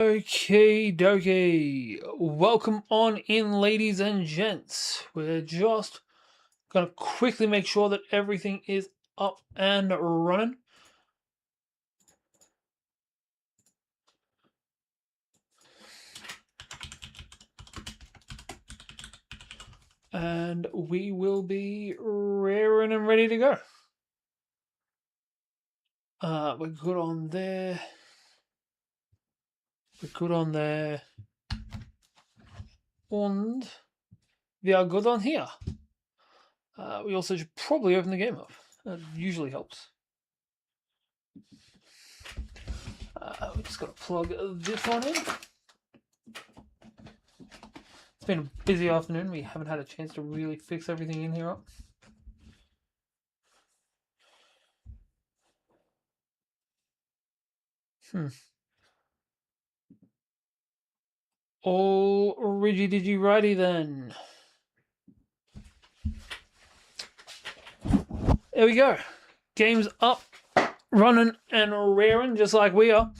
Okay, dokie. Welcome on in, ladies and gents. We're just gonna quickly make sure that everything is up and running. And we will be raring and ready to go. We're good on there. We're good on there. And we are good on here. We also should probably open the game up. That usually helps. We just got to plug this one in. It's been a busy afternoon. We haven't had a chance to really fix everything in here up. All riggy righty then. There we go. Game's up, running and raring just like we are.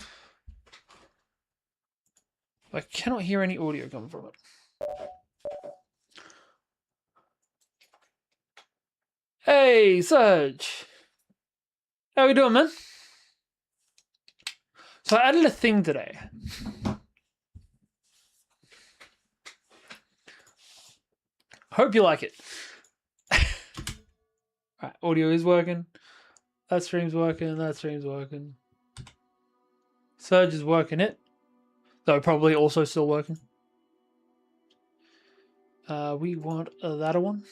I cannot hear any audio coming from it. Hey, Serge. How we doing, man? So I added a thing today. Hope you like it. Alright, audio is working. That stream's working. That stream's working. Surge is working it. Though probably also still working. We want that one.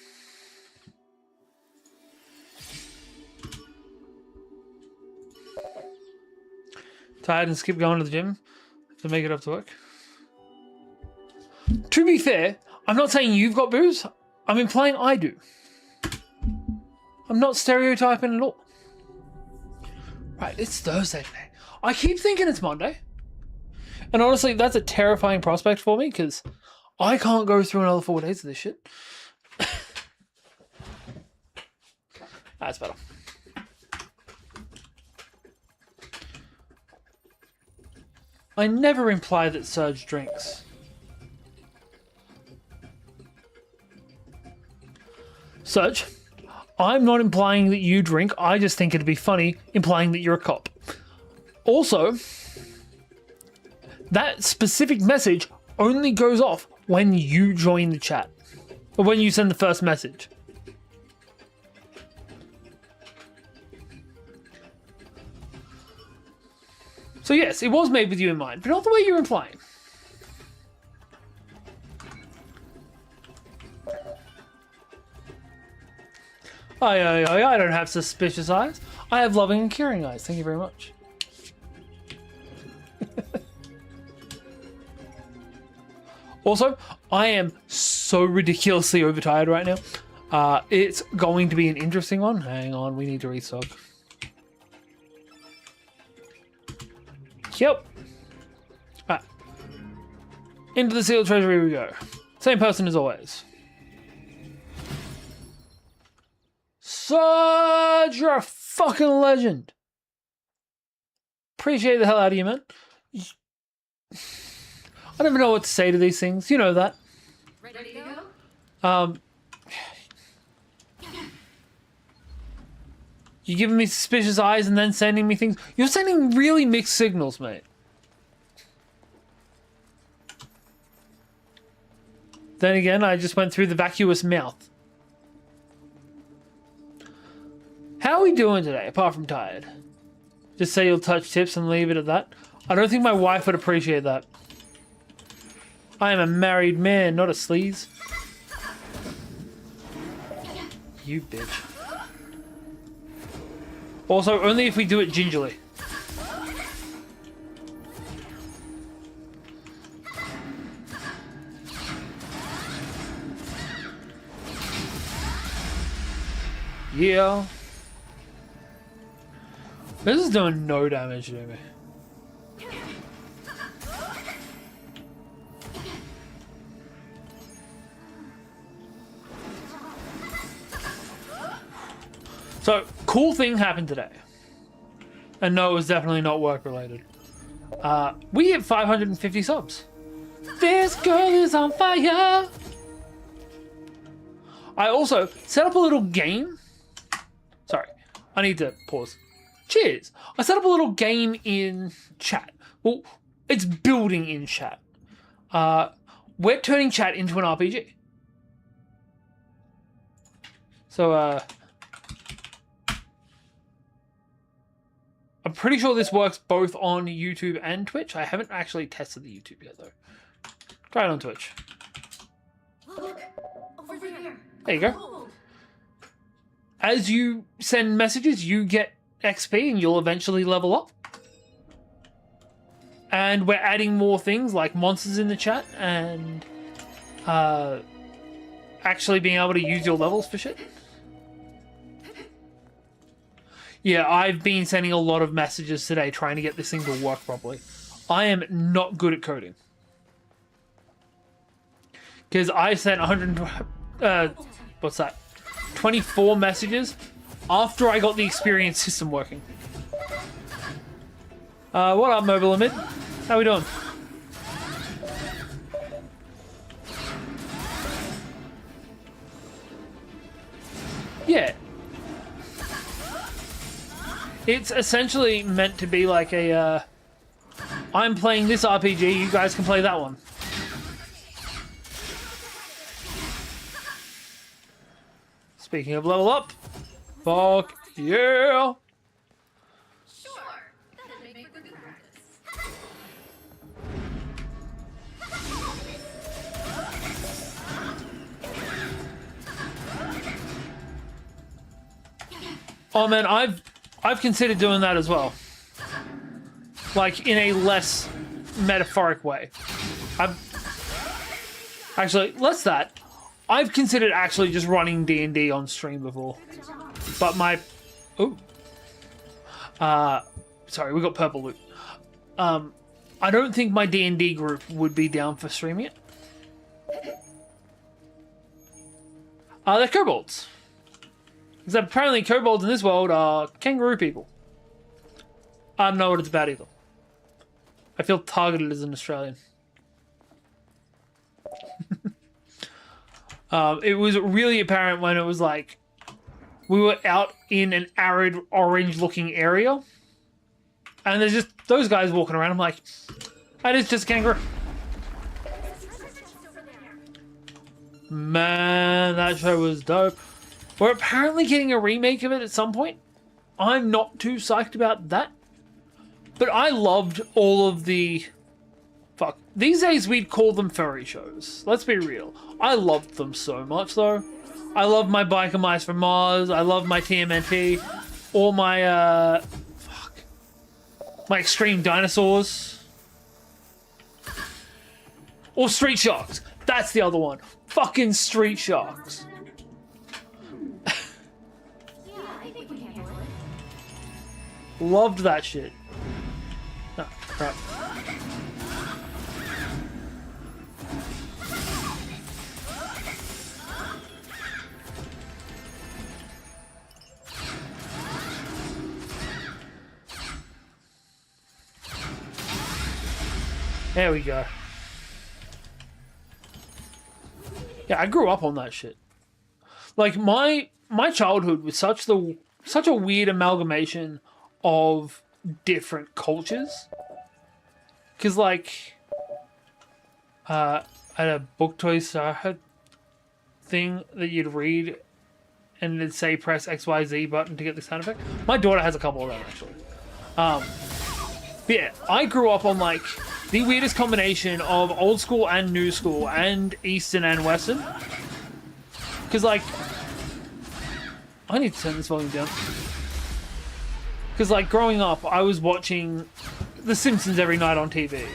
Tired and skip going to the gym to make it up to work. To be fair, I'm not saying you've got booze. I'm implying I do. I'm not stereotyping at all. Right, it's Thursday today. I keep thinking it's Monday. And honestly, that's a terrifying prospect for me because I can't go through another 4 days of this shit. That's better. I never imply that Serge drinks. Serge, I'm not implying that you drink. I just think it'd be funny implying that you're a cop. Also, that specific message only goes off when you join the chat. Or when you send the first message. So yes, it was made with you in mind, but not the way you're implying. I don't have suspicious eyes. I have loving and caring eyes. Thank you very much. Also, I am so ridiculously overtired right now. It's going to be an interesting one. Hang on, we need to restock. Yep. Alright. Into the sealed treasury we go. Same person as always. Serge, you're a fucking legend. Appreciate the hell out of you, man. I don't even know what to say to these things. You know that. Ready to go? You giving me suspicious eyes and then sending me things. You're sending really mixed signals, mate. Then again, I just went through the vacuous mouth. How are we doing today, apart from tired? Just say you'll touch tips and leave it at that. I don't think my wife would appreciate that. I am a married man, not a sleaze. You bitch. Also, only if we do it gingerly. Yeah. This is doing no damage to me. So, cool thing happened today. And no, it was definitely not work related. We hit 550 subs. This girl is on fire. I also set up a little game. Sorry, I need to pause. Cheers. I set up a little game in chat. Well, it's building in chat. We're turning chat into an RPG. So, I'm pretty sure this works both on YouTube and Twitch. I haven't actually tested the YouTube yet, though. Try it on Twitch. Look, over there. There you go. As you send messages, you get XP and you'll eventually level up. And we're adding more things like monsters in the chat and actually being able to use your levels for shit. Yeah, I've been sending a lot of messages today trying to get this thing to work properly. I am not good at coding. Because I sent 24 messages after I got the experience system working. What up, Mobile Limit? How we doing? Yeah. It's essentially meant to be like a, I'm playing this RPG, you guys can play that one. Speaking of level up, fuck yeah! Sure, that'll make for good practice. Oh man, I've considered doing that as well. Like in a less metaphoric way. Actually, less that. I've considered actually just running D&D on stream before. But my... Ooh. Sorry, we got purple loot. I don't think my D&D group would be down for streaming it. They're kobolds. Because apparently kobolds in this world are kangaroo people. I don't know what it's about either. I feel targeted as an Australian. It was really apparent when it was like we were out in an arid orange-looking area, and there's just those guys walking around. I'm like, that is just a kangaroo. Man, that show was dope. We're apparently getting a remake of it at some point. I'm not too psyched about that, but I loved all of the... Fuck. These days we'd call them furry shows. Let's be real. I loved them so much though. I love my Biker Mice from Mars. I love my TMNT. All my, fuck. My Extreme Dinosaurs. Or Street Sharks. That's the other one. Fucking Street Sharks. Yeah, I think we can handle it. Loved that shit. Oh, crap. There we go. Yeah, I grew up on that shit. Like my childhood was such a weird amalgamation of different cultures. Cause like I had a book toy thing that you'd read and it'd say press XYZ button to get the sound effect. My daughter has a couple of them actually. But yeah, I grew up on like the weirdest combination of old school and new school and Eastern and Western. Because like, I need to turn this volume down. Because like growing up, I was watching The Simpsons every night on TV.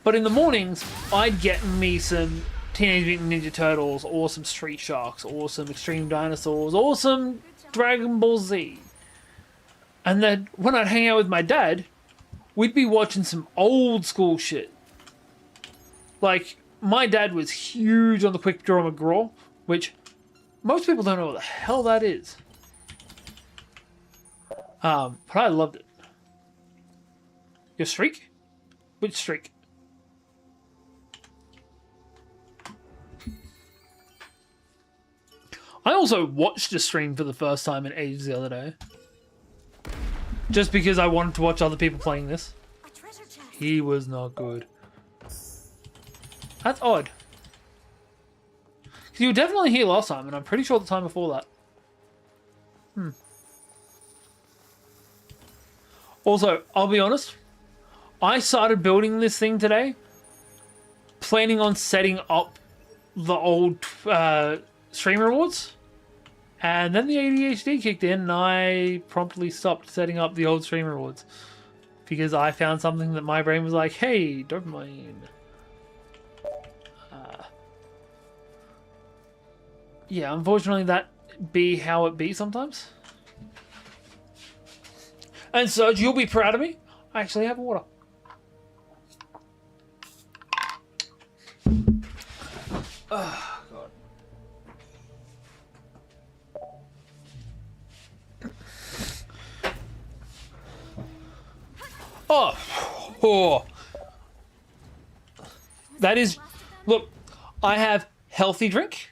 But in the mornings, I'd get me some Teenage Mutant Ninja Turtles or some Street Sharks or some Extreme Dinosaurs or some Dragon Ball Z. And then when I'd hang out with my dad, we'd be watching some old school shit. Like, my dad was huge on the Quick Draw McGraw, which most people don't know what the hell that is. But I loved it. Your streak? Which streak? I also watched a stream for the first time in ages the other day. Just because I wanted to watch other people playing this. A treasure chest. He was not good. That's odd. 'Cause you were definitely here last time, and I'm pretty sure the time before that. Also, I'll be honest. I started building this thing today, planning on setting up the old stream rewards. And then the ADHD kicked in, and I promptly stopped setting up the old stream rewards. Because I found something that my brain was like, hey, dopamine. Yeah, unfortunately that be how it be sometimes. And Serge, you'll be proud of me. I actually have water. Oh, God. Oh. That is... Look, I have healthy drink.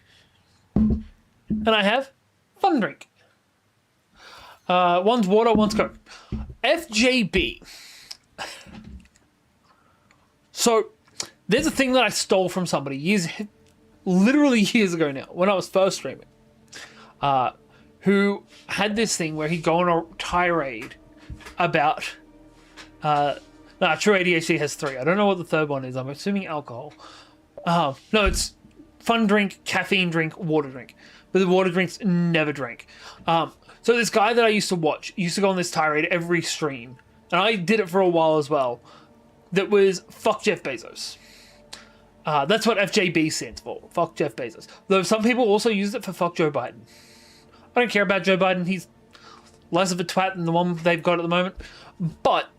And I have fun drink. One's water, one's Coke. FJB. So, there's a thing that I stole from somebody literally years ago now, when I was first streaming, who had this thing where he'd go on a tirade about, True ADHD has 3. I don't know what the third one is. I'm assuming alcohol. No, it's fun drink, caffeine drink, water drink. But the water drinks never drank. So this guy that I used to watch used to go on this tirade every stream, and I did it for a while as well. That was fuck Jeff Bezos. That's what FJB stands for. Fuck Jeff Bezos. Though some people also use it for fuck Joe Biden. I don't care about Joe Biden. He's less of a twat than the one they've got at the moment. But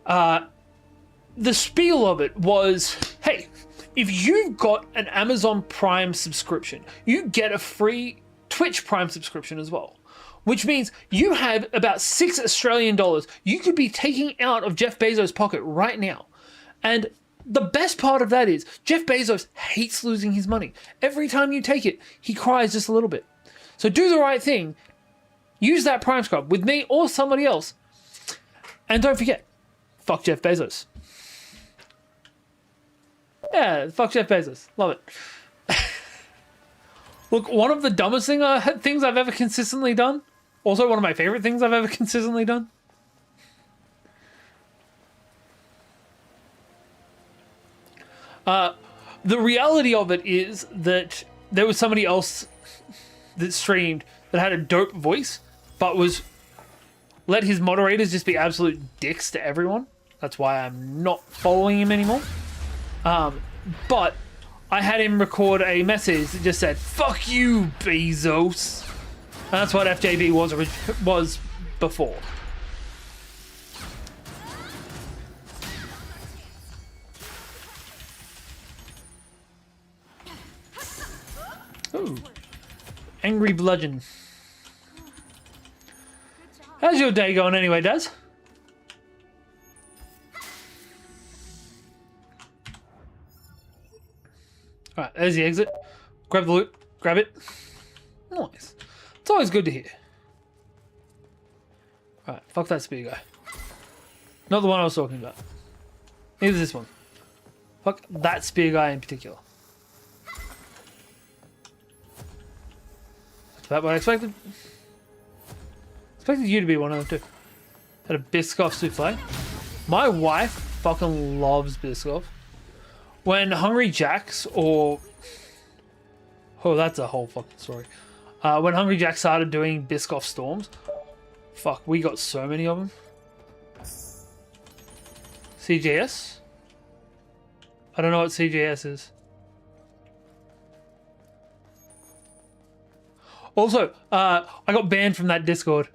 the spiel of it was, hey, if you've got an Amazon Prime subscription, you get a free Twitch Prime subscription as well. Which means you have about $6 Australian you could be taking out of Jeff Bezos' pocket right now. And the best part of that is Jeff Bezos hates losing his money. Every time you take it, he cries just a little bit. So do the right thing. Use that Prime Scrub with me or somebody else. And don't forget, fuck Jeff Bezos. Yeah, fuck Jeff Bezos. Love it. Look, one of the dumbest things I've ever consistently done, also one of my favorite things I've ever consistently done, the reality of it is that there was somebody else that streamed that had a dope voice, but let his moderators just be absolute dicks to everyone. That's why I'm not following him anymore. But I had him record a message that just said, fuck you, Bezos. And that's what FJB was before. Ooh. Angry Bludgeon. How's your day going anyway, Daz? Alright, there's the exit. Grab the loot. Grab it. Nice. It's always good to hear. Alright, fuck that spear guy. Not the one I was talking about. Neither this one. Fuck that spear guy in particular. That's about what I expected. Expected you to be one of them too. Had a Biscoff souffle. My wife fucking loves Biscoff. When Hungry Jack's or... Oh, that's a whole fucking story. When Hungry Jack started doing Biscoff Storms, fuck, we got so many of them. CJS? I don't know what CJS is. Also, I got banned from that Discord.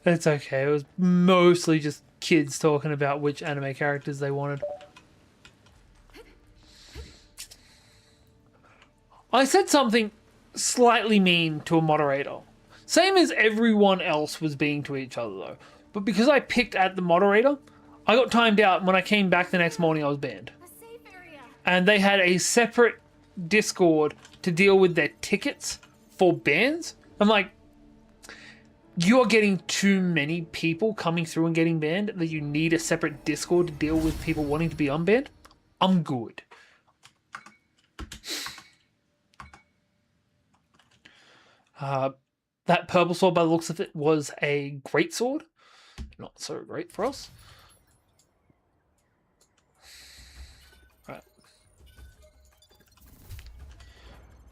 It's okay. It was mostly just kids talking about which anime characters they wanted. I said something slightly mean to a moderator. Same as everyone else was being to each other, though. But because I picked at the moderator, I got timed out, and when I came back the next morning, I was banned. A safe area. And they had a separate Discord to deal with their tickets for bans. I'm like, you're getting too many people coming through and getting banned that you need a separate Discord to deal with people wanting to be unbanned. I'm good. That purple sword, by the looks of it, was a great sword. Not so great for us. Right.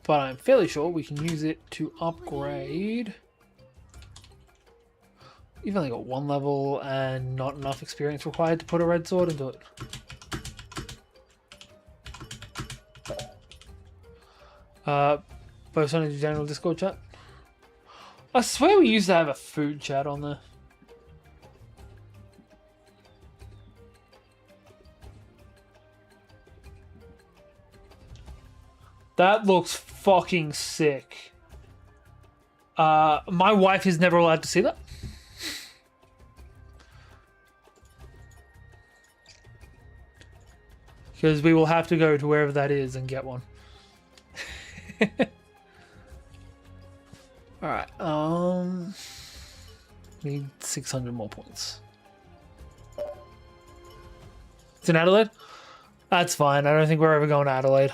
But I'm fairly sure we can use it to upgrade. You've only got 1 level and not enough experience required to put a red sword into it. Post on the general Discord chat. I swear we used to have a food chat on there. That looks fucking sick. My wife is never allowed to see that. Because we will have to go to wherever that is and get one. Alright, need 600 more points. It's in Adelaide? That's fine, I don't think we're ever going to Adelaide.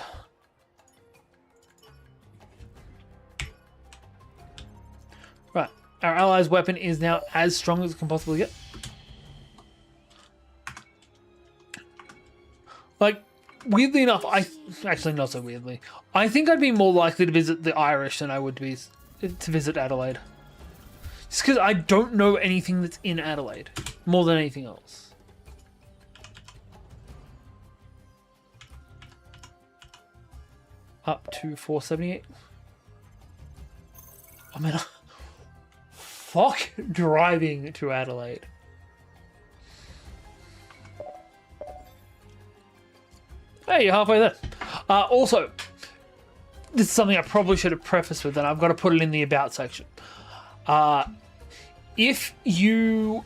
Right, our ally's weapon is now as strong as it can possibly get. Like, weirdly enough, actually not so weirdly, I think I'd be more likely to visit the Irish than I would be to visit Adelaide. Just because I don't know anything that's in Adelaide more than anything else. Up to 478. I mean, fuck driving to Adelaide. Hey, you're halfway there. Also, this is something I probably should have prefaced with, and I've got to put it in the about section. If you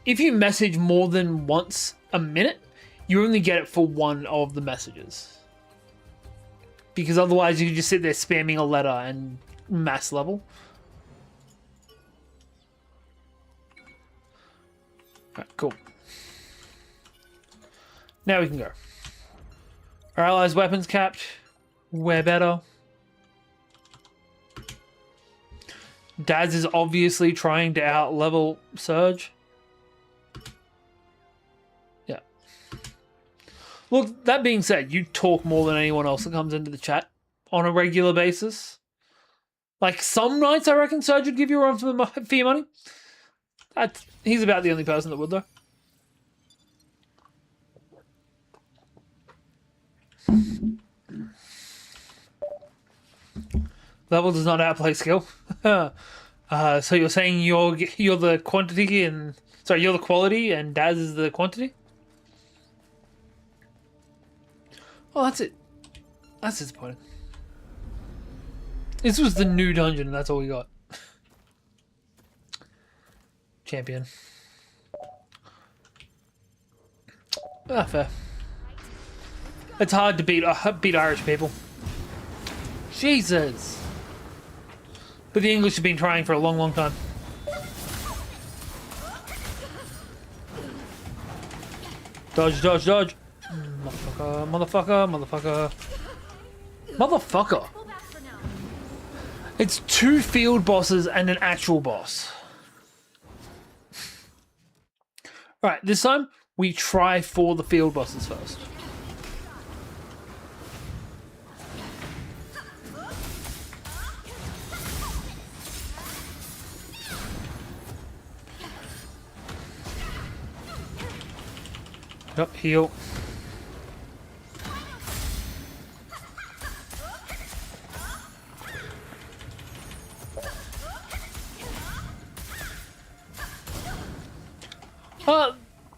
message more than once a minute, you only get it for one of the messages. Because otherwise you can just sit there spamming a letter and mass level. Alright, cool. Now we can go. Our allies' weapons capped. We're better. Daz is obviously trying to out-level Surge. Yeah. Look, that being said, you talk more than anyone else that comes into the chat on a regular basis. Like, some nights I reckon Surge would give you a run for your money. He's about the only person that would, though. Level does not outplay skill. So you're saying you're the quantity and you're the quality and Daz is the quantity? Oh, that's it. That's disappointing. This was the new dungeon and that's all we got. Champion. Fair. It's hard to beat Irish people. Jesus. But the English have been trying for a long, long time. Dodge, dodge, dodge. Motherfucker, motherfucker, motherfucker. Motherfucker. It's 2 field bosses and an actual boss. Alright, this time we try for the field bosses first. Yep, heal.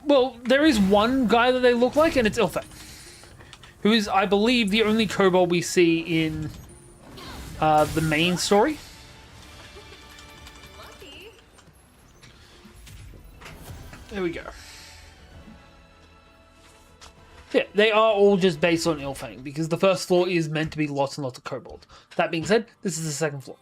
Well, there is one guy that they look like, and it's Ilfek, who is, I believe, the only kobold we see in the main story. There we go. Yeah, they are all just based on Ilfang, because the first floor is meant to be lots and lots of kobold. That being said, this is the second floor.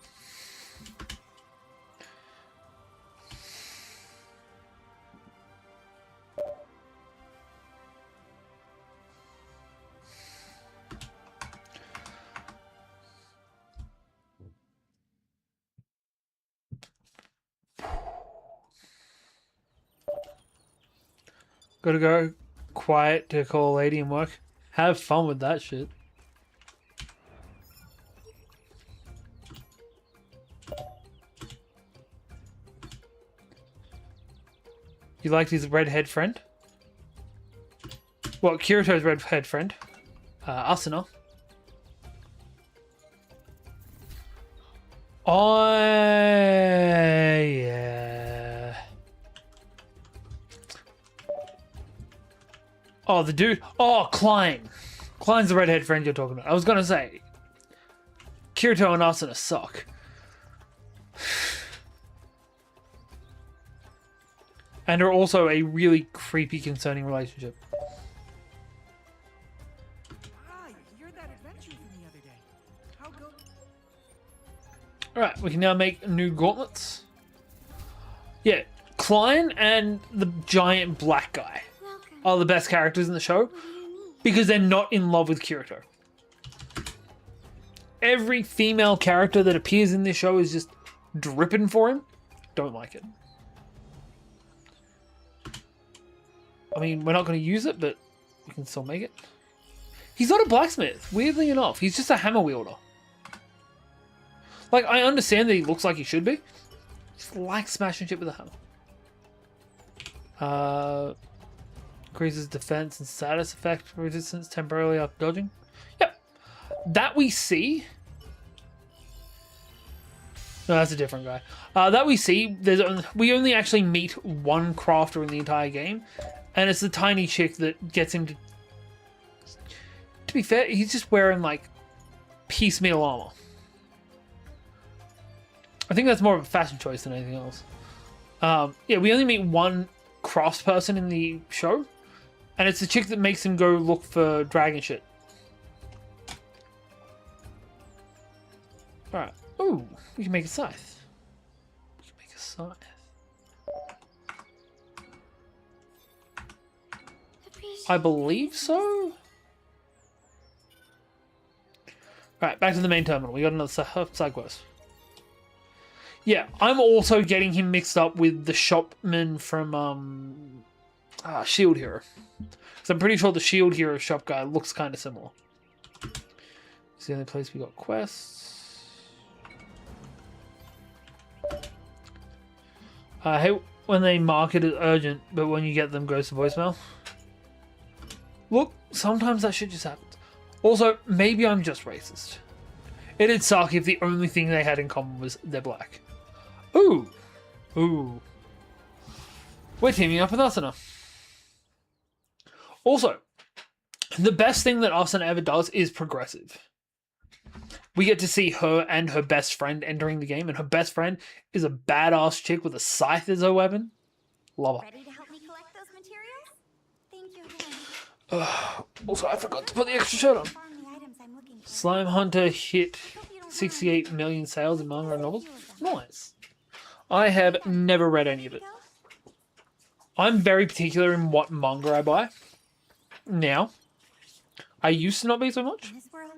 Gotta go quiet to call a lady and work. Have fun with that shit. You liked his redhead friend? Well, Kirito's redhead friend. Asuna. Oh, yeah. Oh, the dude. Oh, Klein. Klein's the redhead friend you're talking about. I was going to say, Kirito and Asuna suck. And are also a really creepy, concerning relationship. Ah, you're that adventurer from the other day. How go? Alright, we can now make new gauntlets. Yeah, Klein and the giant black guy Welcome. are the best characters in the show because they're not in love with Kirito. Every female character that appears in this show is just dripping for him. Don't like it. I mean, we're not going to use it, but we can still make it. He's not a blacksmith, weirdly enough. He's just a hammer wielder. Like, I understand that he looks like he should be. Just like smashing shit with a hammer. Increases defense and status effect resistance temporarily after dodging. Yep. That we see. No, that's a different guy. That we see, we only actually meet one crafter in the entire game. And it's the tiny chick that gets him to... To be fair, he's just wearing, like, piecemeal armor. I think that's more of a fashion choice than anything else. Yeah, we only meet one craftsperson in the show. And it's the chick that makes him go look for dragon shit. Alright. Ooh, we can make a scythe. We can make a scythe. I believe so. Alright, back to the main terminal. We got another side quest. Yeah, I'm also getting him mixed up with the shopman from Shield Hero. Because I'm pretty sure the Shield Hero shop guy looks kind of similar. It's the only place we got quests. I hate when they mark it as urgent, but when you get them, goes to voicemail. Look, sometimes that shit just happens. Also, maybe I'm just racist. It'd suck if the only thing they had in common was they're black. Ooh. Ooh. We're teaming up with Asuna. Also, the best thing that Asuna ever does is progressive. We get to see her and her best friend entering the game, and her best friend is a badass chick with a scythe as her weapon. Love her. Ready to help me collect those materials? Thank you again. Also, I forgot to put the extra shirt on. Found the items I'm looking for. Slime Hunter hit 68 million sales in manga and novels. Nice. I have never read any of it. I'm very particular in what manga I buy. Now, I used to not be so much. In this world,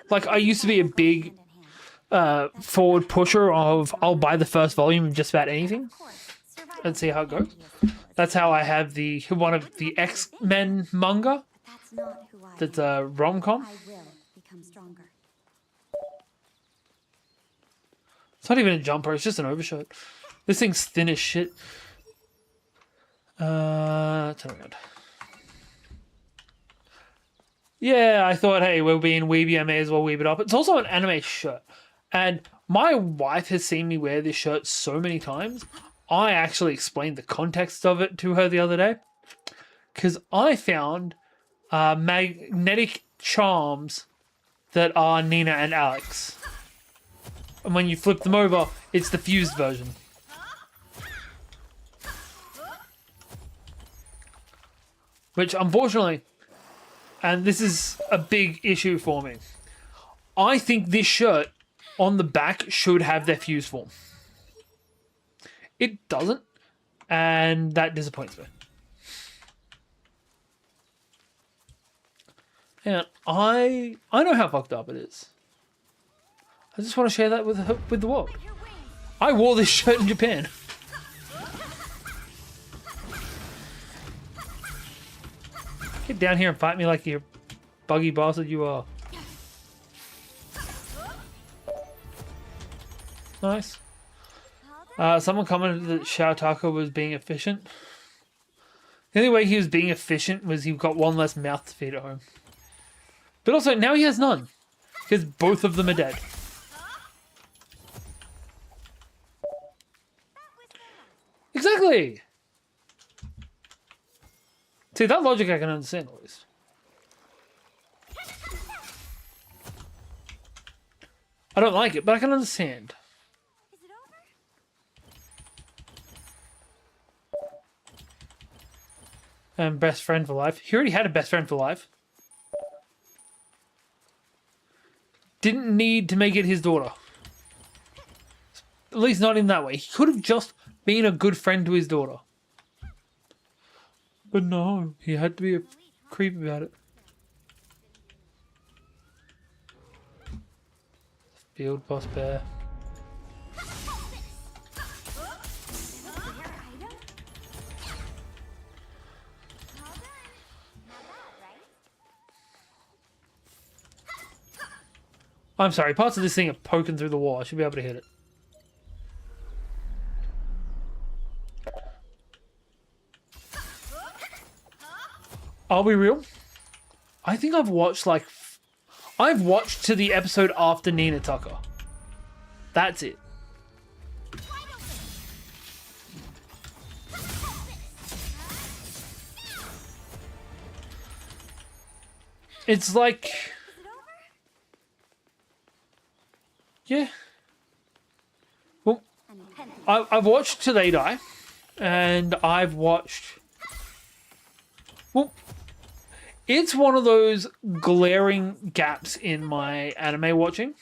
Like, I used to be a big forward pusher of I'll buy the first volume of just about anything and see how it goes. That's how I have the one of the X-Men manga. That's not who I That's a rom-com. I will become stronger. It's not even a jumper, it's just an overshirt. This thing's thin as shit. Turn around. Yeah, I thought, hey, we're being weeby, I may as well weeb it up. It's also an anime shirt. And my wife has seen me wear this shirt so many times. I actually explained the context of it to her the other day. Because I found magnetic charms that are Nina and Alex. And when you flip them over, it's the fused version. which unfortunately, and this is a big issue for me, I think this shirt on the back should have their fuse form. It doesn't, and that disappoints me. And I know how fucked up it is. I just want to share that with the world. I wore this shirt in Japan. Get down here and fight me like you buggy bastard you are. Nice. Someone commented that Shoutaka was being efficient. The only way he was being efficient was he got one less mouth to feed at home. But also, now he has none. Because both of them are dead. Exactly! See, that logic I can understand at least. I don't like it, but I can understand. Is it over? And best friend for life. He already had a best friend for life. Didn't need to make it his daughter. At least not in that way. He could have just been a good friend to his daughter. But no, he had to be a creep about it. Field boss bear. I'm sorry, parts of this thing are poking through the wall. I should be able to hit it. I'll be real. I think I've watched like... I've watched to the episode after Nina Tucker. That's it. It's like... Yeah. Well, I've watched Till They Die. And I've watched... Well... It's one of those glaring gaps in my anime watching.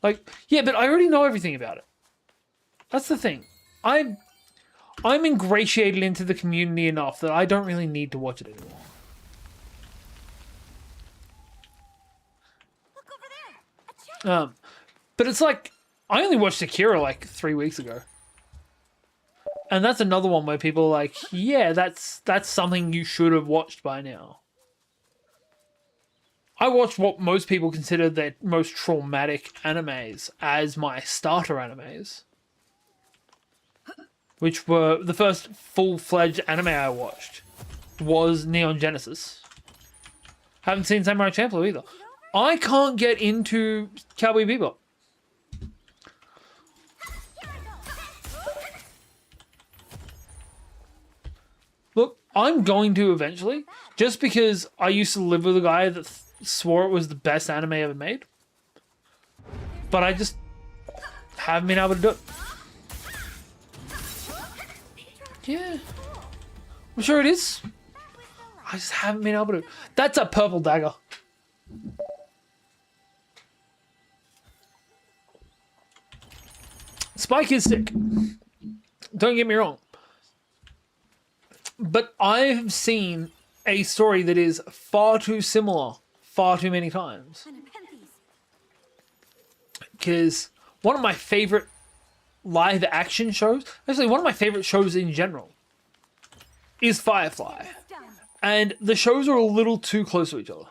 Like, yeah, but I already know everything about it. That's the thing. I'm ingratiated into the community enough that I don't really need to watch it anymore. Look over there. A check. But it's like, I only watched Akira like 3 weeks ago. And that's another one where people are like, yeah, that's something you should have watched by now. I watched what most people consider their most traumatic animes as my starter animes. Which were, the first full-fledged anime I watched was Neon Genesis. Haven't seen Samurai Champloo either. I can't get into Cowboy Bebop. Look, I'm going to eventually, just because I used to live with a guy that swore it was the best anime ever made. But I just haven't been able to do it. Yeah. I'm sure it is. I just haven't been able to. That's a purple dagger. Spike is sick. Don't get me wrong. But I've seen a story that is far too similar far too many times. Because one of my favorite live action shows, actually one of my favorite shows in general, is Firefly. And the shows are a little too close to each other.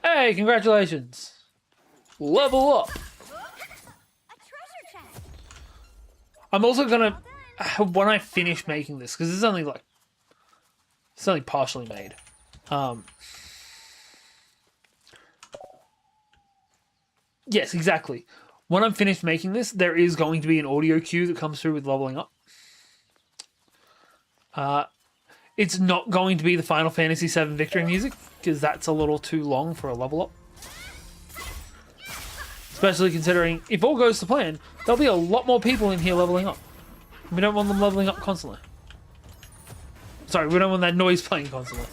Hey, congratulations. Level up. I'm also gonna, when I finish making this, because it's only partially made. Yes, exactly. When I'm finished making this, there is going to be an audio cue that comes through with leveling up. It's not going to be the Final Fantasy VII victory music, because that's a little too long for a level up. Especially considering, if all goes to plan, there'll be a lot more people in here leveling up. We don't want them leveling up constantly. Sorry, we don't want that noise playing constantly.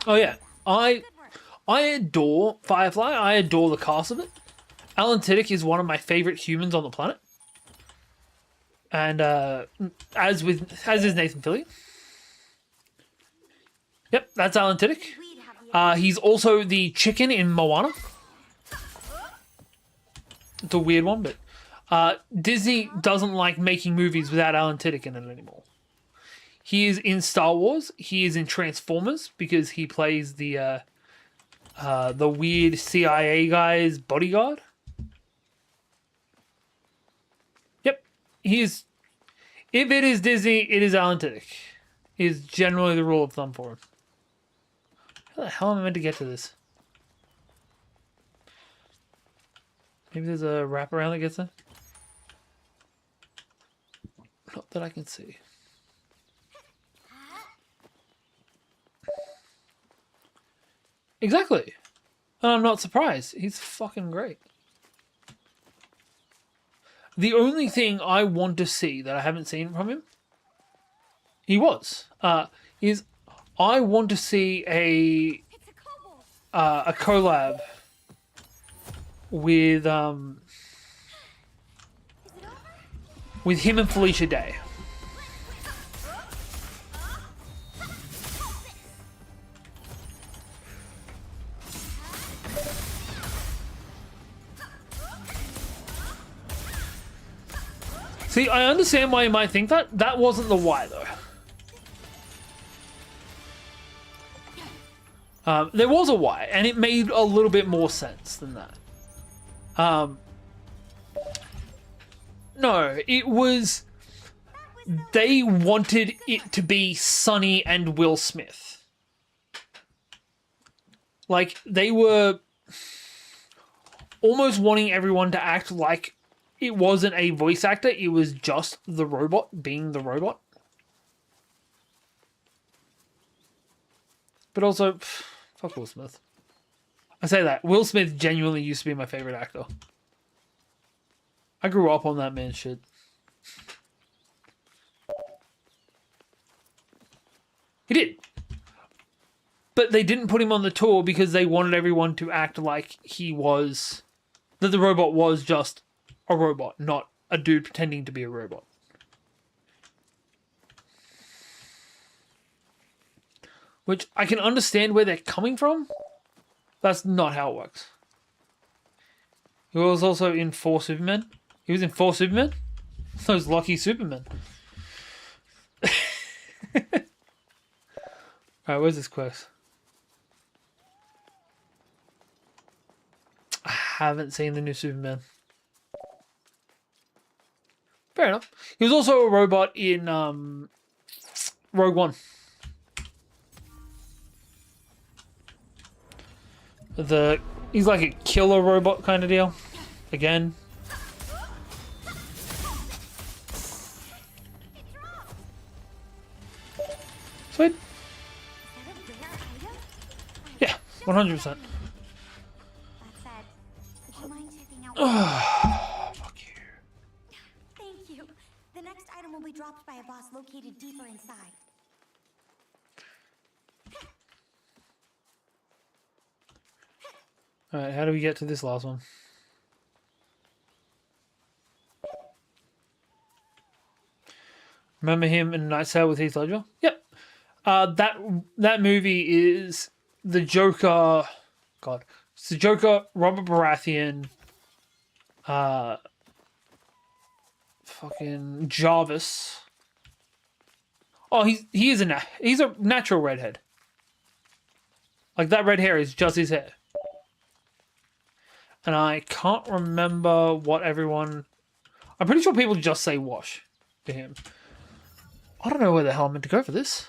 Oh yeah, I adore Firefly. I adore the cast of it. Alan Tudyk is one of my favorite humans on the planet, and as is Nathan Fillion. Yep, that's Alan Tudyk. He's also the chicken in Moana. It's a weird one, but Disney doesn't like making movies without Alan Tudyk in it anymore. He is in Star Wars. He is in Transformers because he plays the weird CIA guy's bodyguard. Yep, he is. If it is Disney, it is Alan Tudyk. Is generally the rule of thumb for him. How the hell am I meant to get to this? Maybe there's a wraparound that gets there? Not that I can see. Exactly. And I'm not surprised. He's fucking great. The only thing I want to see that I haven't seen from him, is I want to see a collab with him and Felicia Day. See, I understand why you might think that. That wasn't the why, though. There was a why, and it made a little bit more sense than that. No, it was... They wanted it to be Sonny and Will Smith. Like, they were almost wanting everyone to act like it wasn't a voice actor, it was just the robot being the robot. But also, fuck Will Smith. I say that. Will Smith genuinely used to be my favorite actor. I grew up on that man's shit. He did. But they didn't put him on the tour because they wanted everyone to act like he was... That the robot was just a robot, not a dude pretending to be a robot. Which I can understand where they're coming from. That's not how it works. He was also in 4 Supermen. He was in 4 Supermen? Those lucky Supermen. Alright, where's this quest? I haven't seen the new Superman. Fair enough. He was also a robot in Rogue One. He's like a killer robot kind of deal. Again. Sweet. Yeah, 100%. That said, would you mind checking out? Fuck you. Thank you. The next item will be dropped by a boss located deeper inside. Alright, how do we get to this last one? Remember him in Night Sale with Heath Ledger? Yep. That movie is the Joker... God. It's the Joker, Robert Baratheon, fucking Jarvis. Oh, he's a natural redhead. Like, that red hair is just his hair. And I can't remember what everyone... I'm pretty sure people just say wash to him. I don't know where the hell I'm meant to go for this.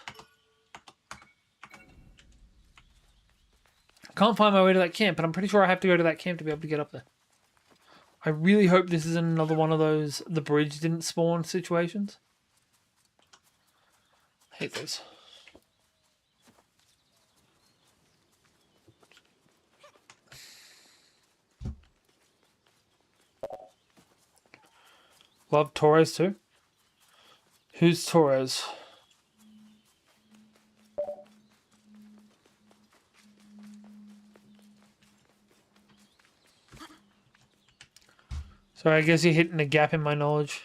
I can't find my way to that camp, but I'm pretty sure I have to go to that camp to be able to get up there. I really hope this isn't another one of those the bridge didn't spawn situations. I hate those. Love Torres too. Who's Torres? Sorry, I guess you're hitting a gap in my knowledge.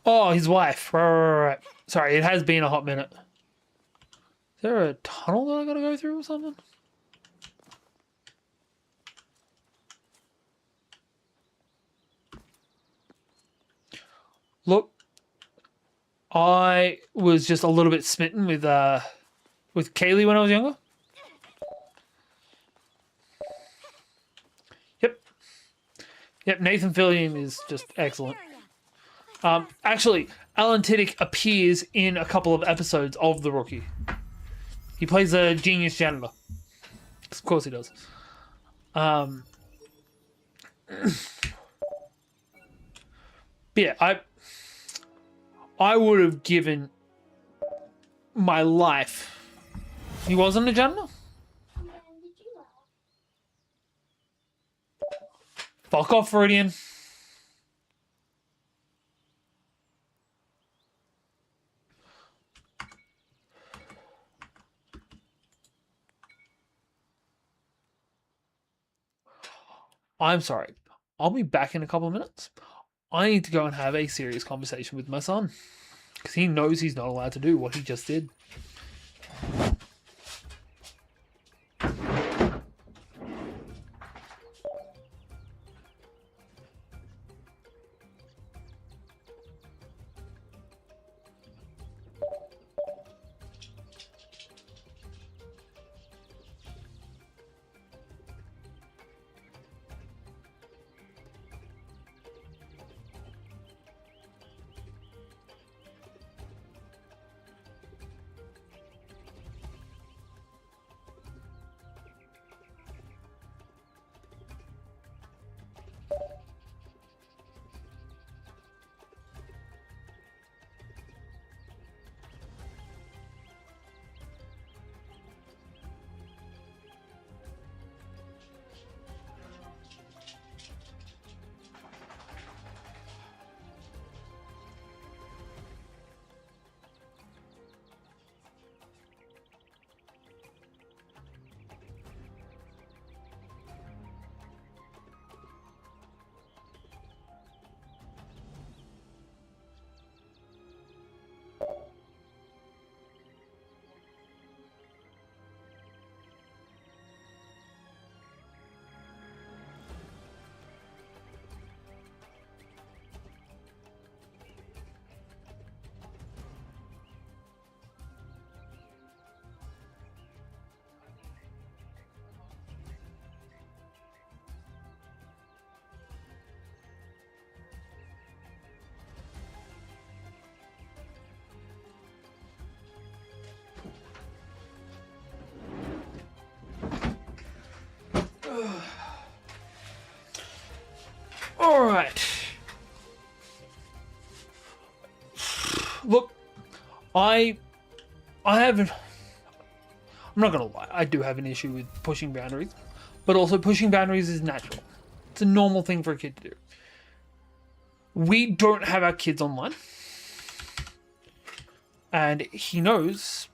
Oh, his wife. Right. Sorry, it has been a hot minute. Is there a tunnel that I gotta go through or something? Look, I was just a little bit smitten with Kaylee when I was younger. Yep, Nathan Fillion is just excellent. Actually, Alan Tiddick appears in a couple of episodes of The Rookie. He plays a genius janitor. Of course he does. But yeah, I would have given my life. He wasn't a janitor? Fuck off, Viridian. I'm sorry. I'll be back in a couple of minutes. I need to go and have a serious conversation with my son. Because he knows he's not allowed to do what he just did. All right. Look, I'm not gonna lie. I do have an issue with pushing boundaries, but also pushing boundaries is natural. It's a normal thing for a kid to do. We don't have our kids online, and he knows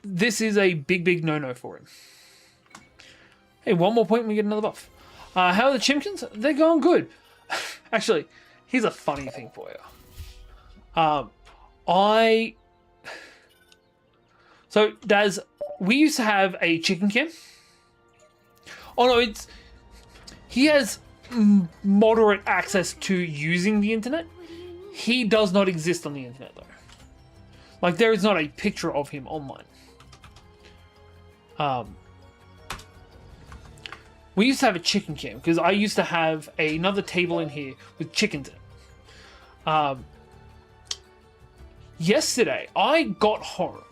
this is a big no-no for him. Hey, one more point and we get another buff. How are the Chimkins? They're going good. Actually, here's a funny thing for you. So, Daz, we used to have a chicken cam. Oh no, he has moderate access to using the internet. He does not exist on the internet though. Like, there is not a picture of him online. We used to have a chicken cam because I used to have another table in here with chickens in it. Yesterday, I got home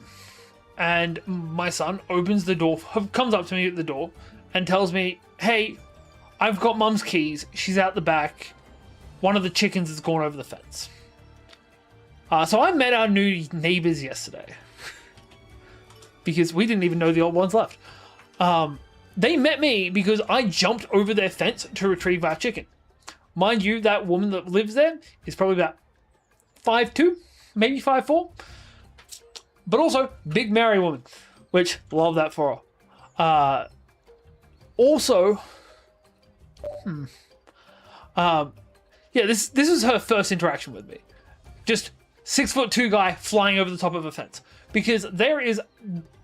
and my son opens the door, comes up to me at the door and tells me, "Hey, I've got Mum's keys. She's out the back. One of the chickens has gone over the fence." So I met our new neighbors yesterday because we didn't even know the old ones left. They met me because I jumped over their fence to retrieve our chicken. Mind you, that woman that lives there is probably about 5'2", maybe 5'4". But also, big married woman, which love that for her. Also, yeah, this was her first interaction with me. Just 6'2" guy flying over the top of a fence, because there is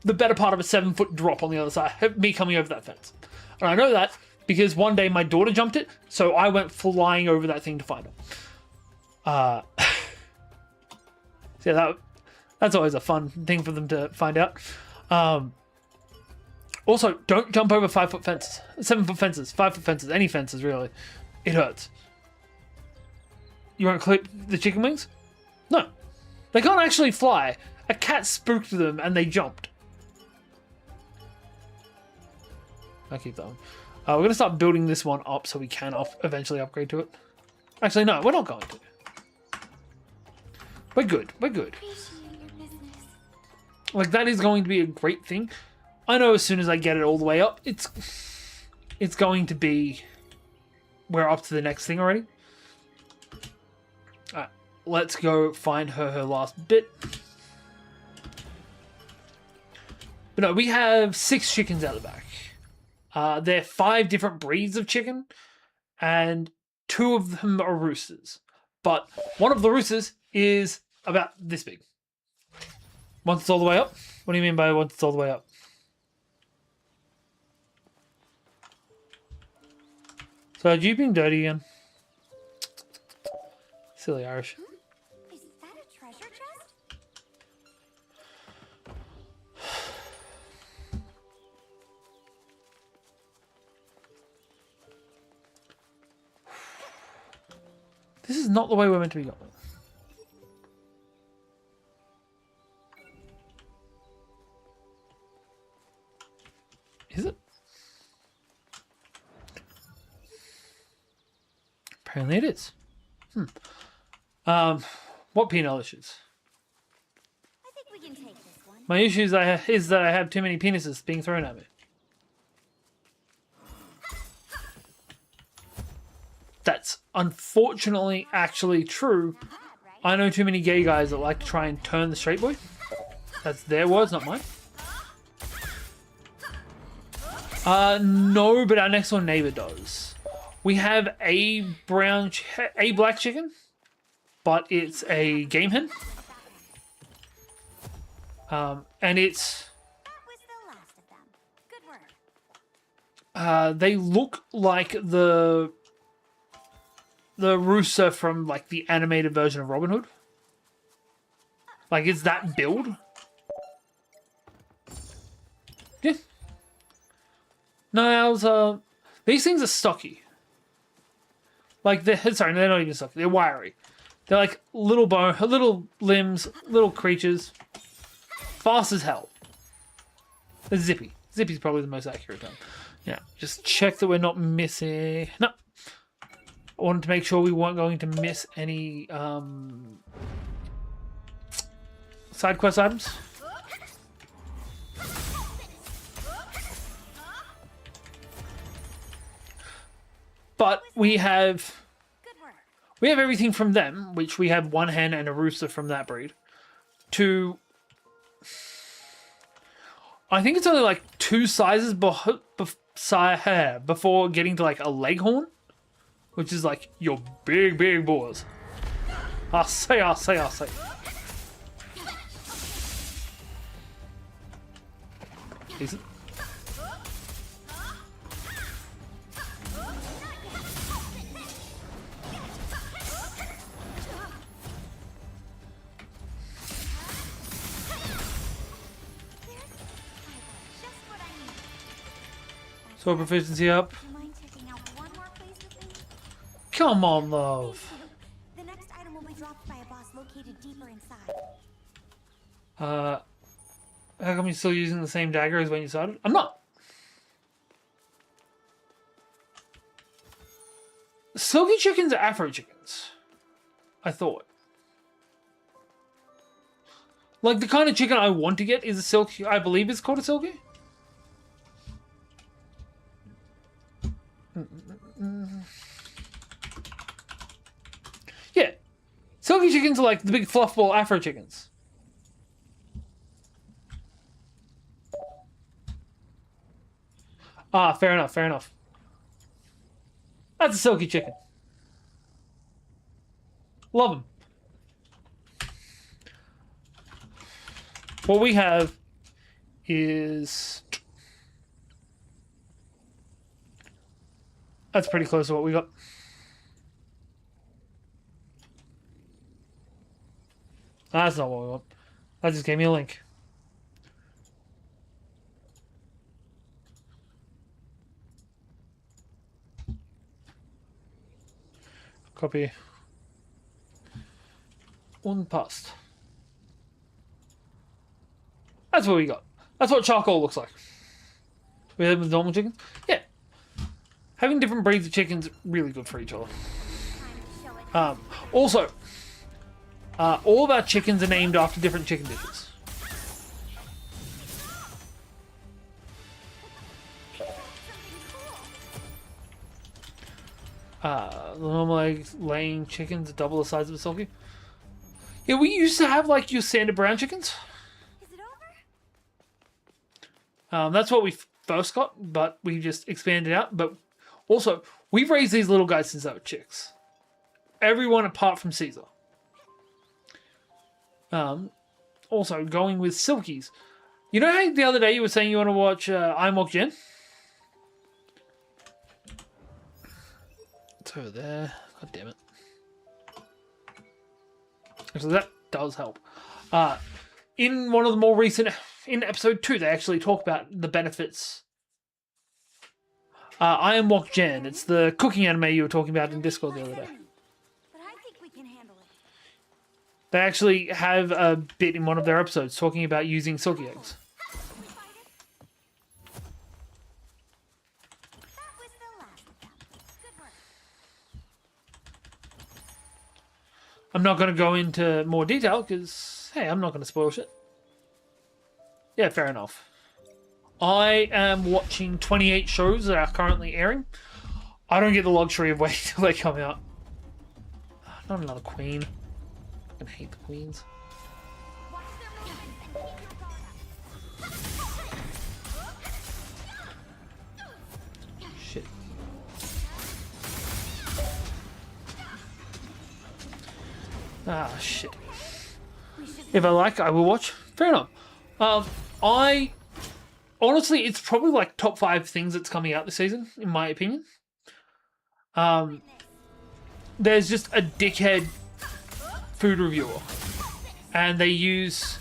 the better part of a 7-foot drop on the other side of me coming over that fence, and I know that because one day my daughter jumped it, so I went flying over that thing to find her. So yeah, that's always a fun thing for them to find out. Also, don't jump over 5-foot fences, 7-foot fences, 5-foot fences, any fences really. It hurts. You won't clip the chicken wings? No. They can't actually fly. A cat spooked them and they jumped. I'll keep that one. We're going to start building this one up so we can eventually upgrade to it. Actually, no, we're not going to. We're good. We're good. Like, that is going to be a great thing. I know as soon as I get it all the way up, it's going to be... We're up to the next thing already. Alright, let's go find her last bit. But no, we have 6 chickens out the back. They're 5 different breeds of chicken, and 2 of them are roosters. But one of the roosters is about this big. Once it's all the way up? What do you mean by once it's all the way up? So, are you being dirty again? Silly Irish. Is that a treasure chest? This is not the way we're meant to be going. Is it? Apparently it is. What penile issues? I think we can take this one. My issue is that I have too many penises being thrown at me. That's unfortunately actually true. I know too many gay guys that like to try and turn the straight boy. That's their words, not mine. No, but our next door neighbor does. We have a black chicken, but it's a game hen. And it's... That was the last of them. Good work. They look like the rooster from like the animated version of Robin Hood. Like, it's that build. Yeah. No, I was, these things are stocky. Like, they're not even stocky. They're wiry. They're like little limbs, little creatures. Fast as hell. They're zippy. Zippy's probably the most accurate term. Yeah, just check that we're not missing... No. I wanted to make sure we weren't going to miss any side quest items. But we have everything from them, which we have one hen and a rooster from that breed, to I think it's only like 2 sizes before getting to like a leghorn, which is like your big boars. I say. Decent. So proficiency up. Do you mind checking out one more place with me? Come on, love. The next item will be dropped by a boss located deeper inside. How come you're still using the same dagger as when you started? I'm not. Silky chickens are Afro chickens. I thought. Like, the kind of chicken I want to get is a silky. I believe it's called a silky. Silky chickens are like the big fluffball Afro chickens. Ah, fair enough, fair enough. That's a silky chicken. Love them. What we have is... That's pretty close to what we got. That's not what we want. That just gave me a link. Copy. Unpassed. That's what we got. That's what charcoal looks like. We have with normal chickens? Yeah. Having different breeds of chickens really good for each other. Also, all of our chickens are named after different chicken dishes. The normal laying chickens are double the size of a silky. Yeah, we used to have like your standard brown chickens. Is it over? That's what we first got, but we just expanded out. But also, we've raised these little guys since they were chicks. Everyone apart from Caesar. Also, going with silkies. You know how the other day you were saying you want to watch Aincrad Gen? It's over there. God damn it. So that does help. In one of the more recent, in episode 2, they actually talk about the benefits. Aincrad Gen. It's the cooking anime you were talking about in Discord the other day. But I think we can handle it. They actually have a bit in one of their episodes talking about using silky eggs. We find it. That was the last of them. Good work. I'm not going to go into more detail because, hey, I'm not going to spoil shit. Yeah, fair enough. I am watching 28 shows that are currently airing. I don't get the luxury of waiting till they come out. Not another queen. I fucking hate the queens. Watch their movements and keep your guard up. Shit. Ah, shit. If I like, I will watch. Fair enough. Honestly, it's probably like top 5 things that's coming out this season, in my opinion. There's just a dickhead food reviewer, and they use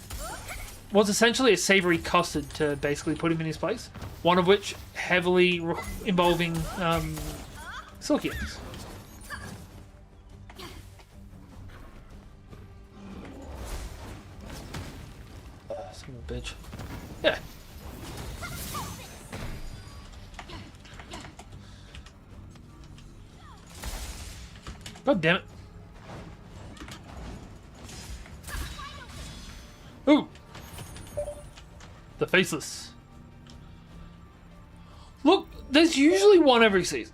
what's essentially a savory custard to basically put him in his place. One of which heavily involving silky eggs. Son of a bitch. Yeah. God damn it. Ooh. The faceless. Look, there's usually one every season.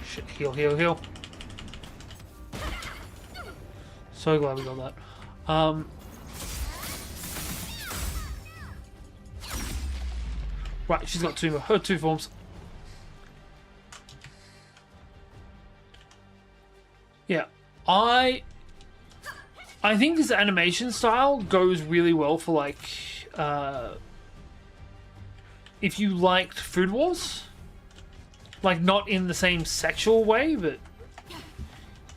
Shit, heal, heal, heal. So glad we got that. Right, she's got two forms. Yeah, I think this animation style goes really well for like if you liked Food Wars, like not in the same sexual way, but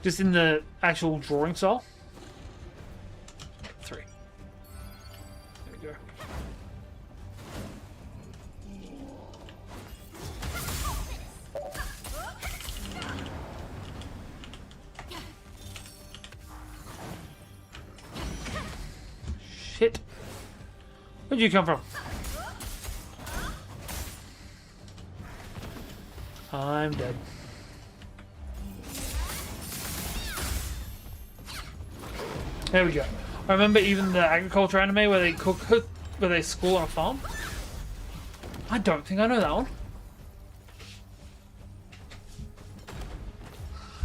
just in the actual drawing style. 3. There we go. Shit. Where'd you come from? I'm dead. There we go. I remember even the agriculture anime where they where they school on a farm. I don't think I know that one.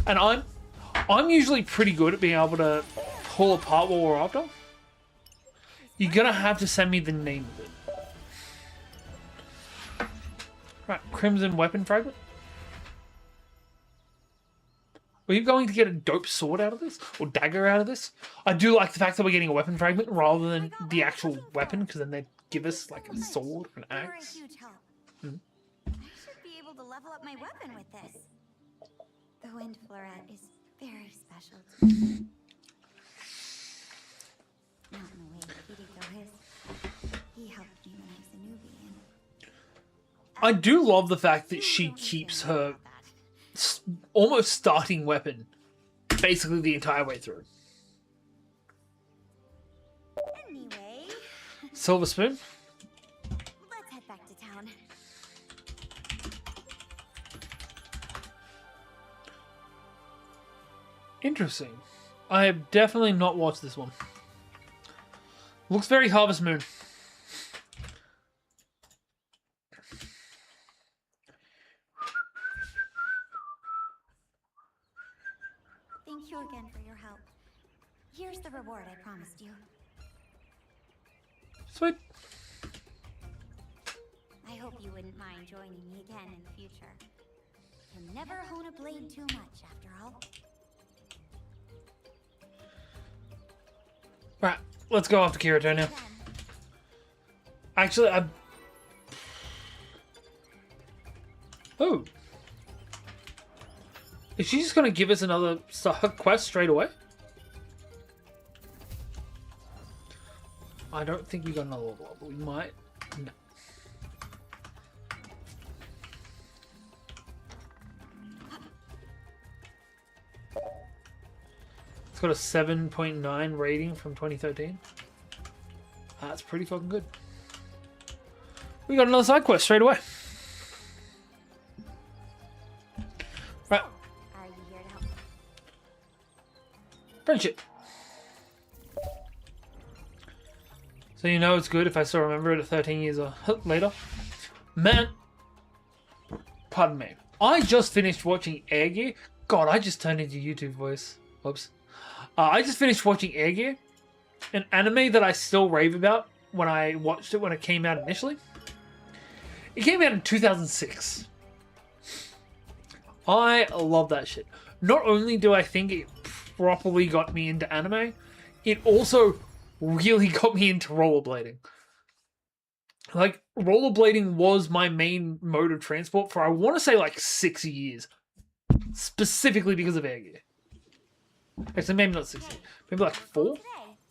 And I'm usually pretty good at being able to pull apart what we're after. You're gonna have to send me the name of it. Right, Crimson Weapon Fragment. Are you going to get a dope sword out of this? Or dagger out of this? I do like the fact that we're getting a weapon fragment rather than the actual weapon, because then they give us like a sword or an axe. You were a huge help. I should be able to level up my weapon with this. The wind floret is very special to me. Not in the way that Kirito is. He helped me when I was a newbie, and I do love the fact that she keeps her almost starting weapon basically the entire way through. anyway, Silver spoon. let's head back to town. Interesting. I have definitely not watched this one. Looks very Harvest Moon. Thank you again for your help. Here's the reward I promised you. Sweet. I hope you wouldn't mind joining me again in the future. You'll never hone a blade too much, after all. Right, let's go after Kirito now. Actually, Oh. Is she just gonna give us another quest straight away? I don't think we got another level up, but we might. No. It's got a 7.9 rating from 2013. That's pretty fucking good. We got another side quest straight away. Right. Are you here to help? Friendship. So you know it's good if I still remember it 13 years later. Man. Pardon me. I just finished watching Air Gear. God, I just turned into YouTube voice. Whoops. I just finished watching Air Gear. An anime that I still rave about when I watched it when it came out initially. It came out in 2006. I love that shit. Not only do I think it properly got me into anime, it also really got me into rollerblading. Like, rollerblading was my main mode of transport for, I want to say, like 6 years. Specifically because of Air Gear. Actually, maybe not 6 years. Maybe like 4? Today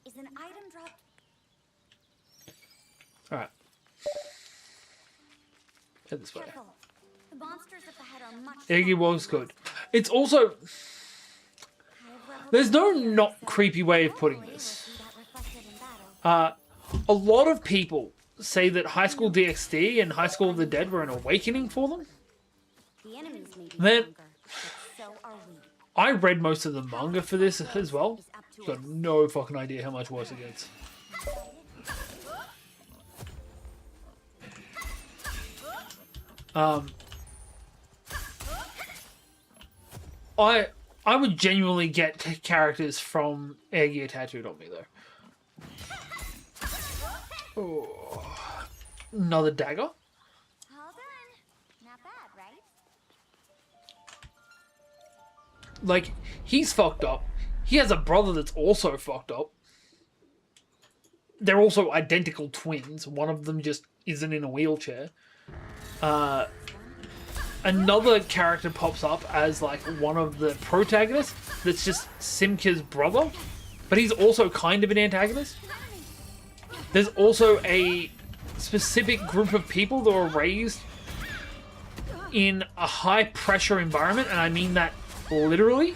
is an item dropped. Alright. Head this way. Careful. The monsters up ahead are much Air Gear stronger was than good. It's also... I have leveled There's up no here, not so creepy way of putting hopefully we'll this. see that reflected in battle. A lot of people say that High School DxD and High School of the Dead were an awakening for them. The enemies may be Then- stronger, but so are we. I read most of the manga for this as well. Got no fucking idea how much worse it gets. I would genuinely get characters from Air Gear tattooed on me though. Oh, another dagger. All done. Not bad, right? Like, he's fucked up. He has a brother that's also fucked up. They're also identical twins. One of them just isn't in a wheelchair. Another character pops up as like one of the protagonists that's just Simka's brother, but he's also kind of an antagonist. There's also a specific group of people that were raised in a high pressure environment, and I mean that literally.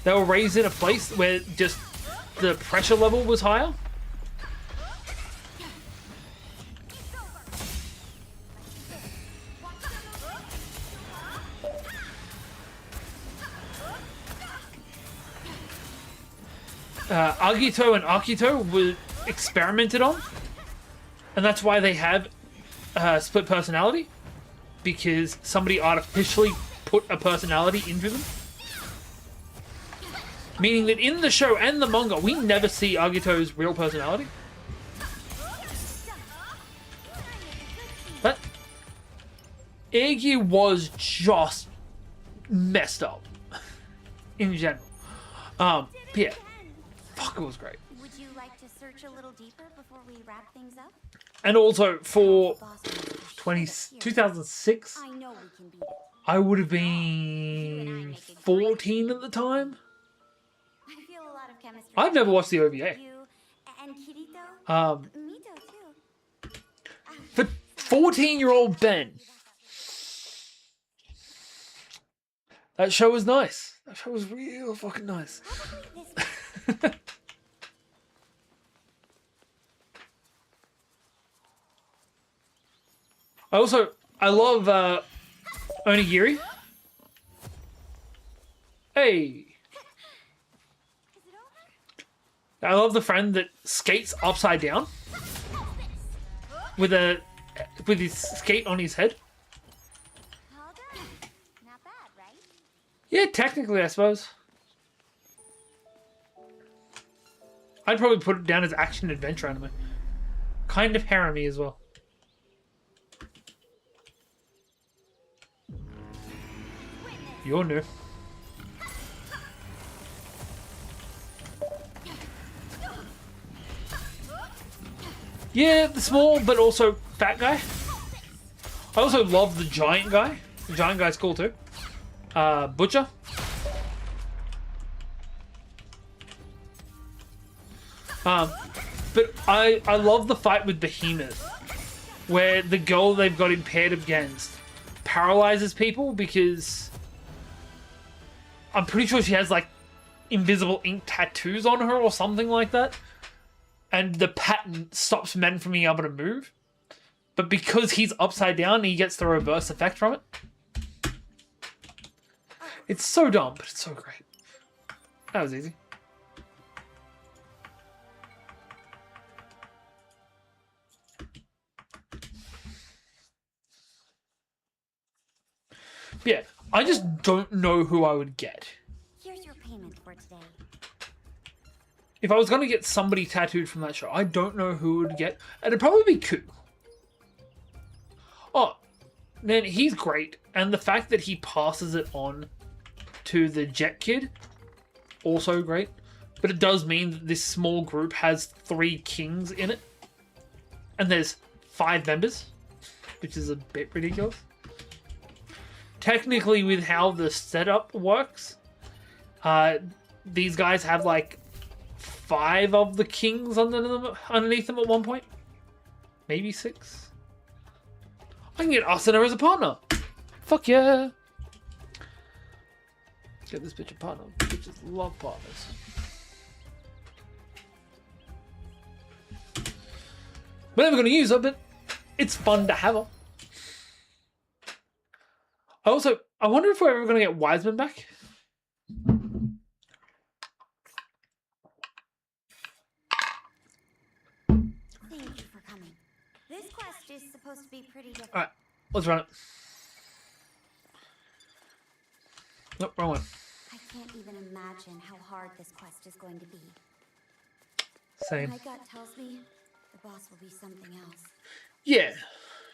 They were raised in a place where just the pressure level was higher. Agito and Akito were experimented on, and that's why they have split personality, because somebody artificially put a personality into them. Meaning that in the show and the manga, we never see Agito's real personality. But Iggy was just messed up in general. Yeah, fuck, it was great. Would you like to search a little deeper before we wrap things up? And also for Boss monster 20, shit here. 2006, I know we can beat it. I would have been 14 at the time. I feel a lot of chemistry. I've never watched the OVA. You and Kirito. Mito too. For 14-year-old Ben, that show was nice. That show was real fucking nice. Probably this I love Onigiri. Hey. Is it over? I love the friend that skates upside down with his skate on his head. All done. Not bad, right? Yeah, technically, I suppose. I'd probably put it down as action adventure anime. Kind of harem-y as well. You're new. Yeah, the small but also fat guy. I also love the giant guy. The giant guy's cool too. Butcher. But I love the fight with Behemoth, where the girl they've got him paired against paralyzes people because I'm pretty sure she has like invisible ink tattoos on her or something like that. And the pattern stops men from being able to move. But because he's upside down, he gets the reverse effect from it. It's so dumb, but it's so great. That was easy. Yeah, I just don't know who I would get. Here's your payment for today. If I was going to get somebody tattooed from that show, I don't know who would get. It'd probably be Ku. Oh, man, he's great. And the fact that he passes it on to the Jet Kid, also great. But it does mean that this small group has 3 kings in it. And there's 5 members, which is a bit ridiculous. Technically, with how the setup works, these guys have like 5 of the kings underneath them at one point. Maybe 6. I can get Asuna as a partner. Fuck yeah. Get this bitch a partner. Bitches love partners. We're never going to use her, but it's fun to have her. I wonder if we're ever going to get Wiseman back. Thank you for coming. This quest is supposed to be pretty different. Alright, let's run it. Nope, wrong one. I can't even imagine how hard this quest is going to be. Same. My gut tells me the boss will be something else. Yeah.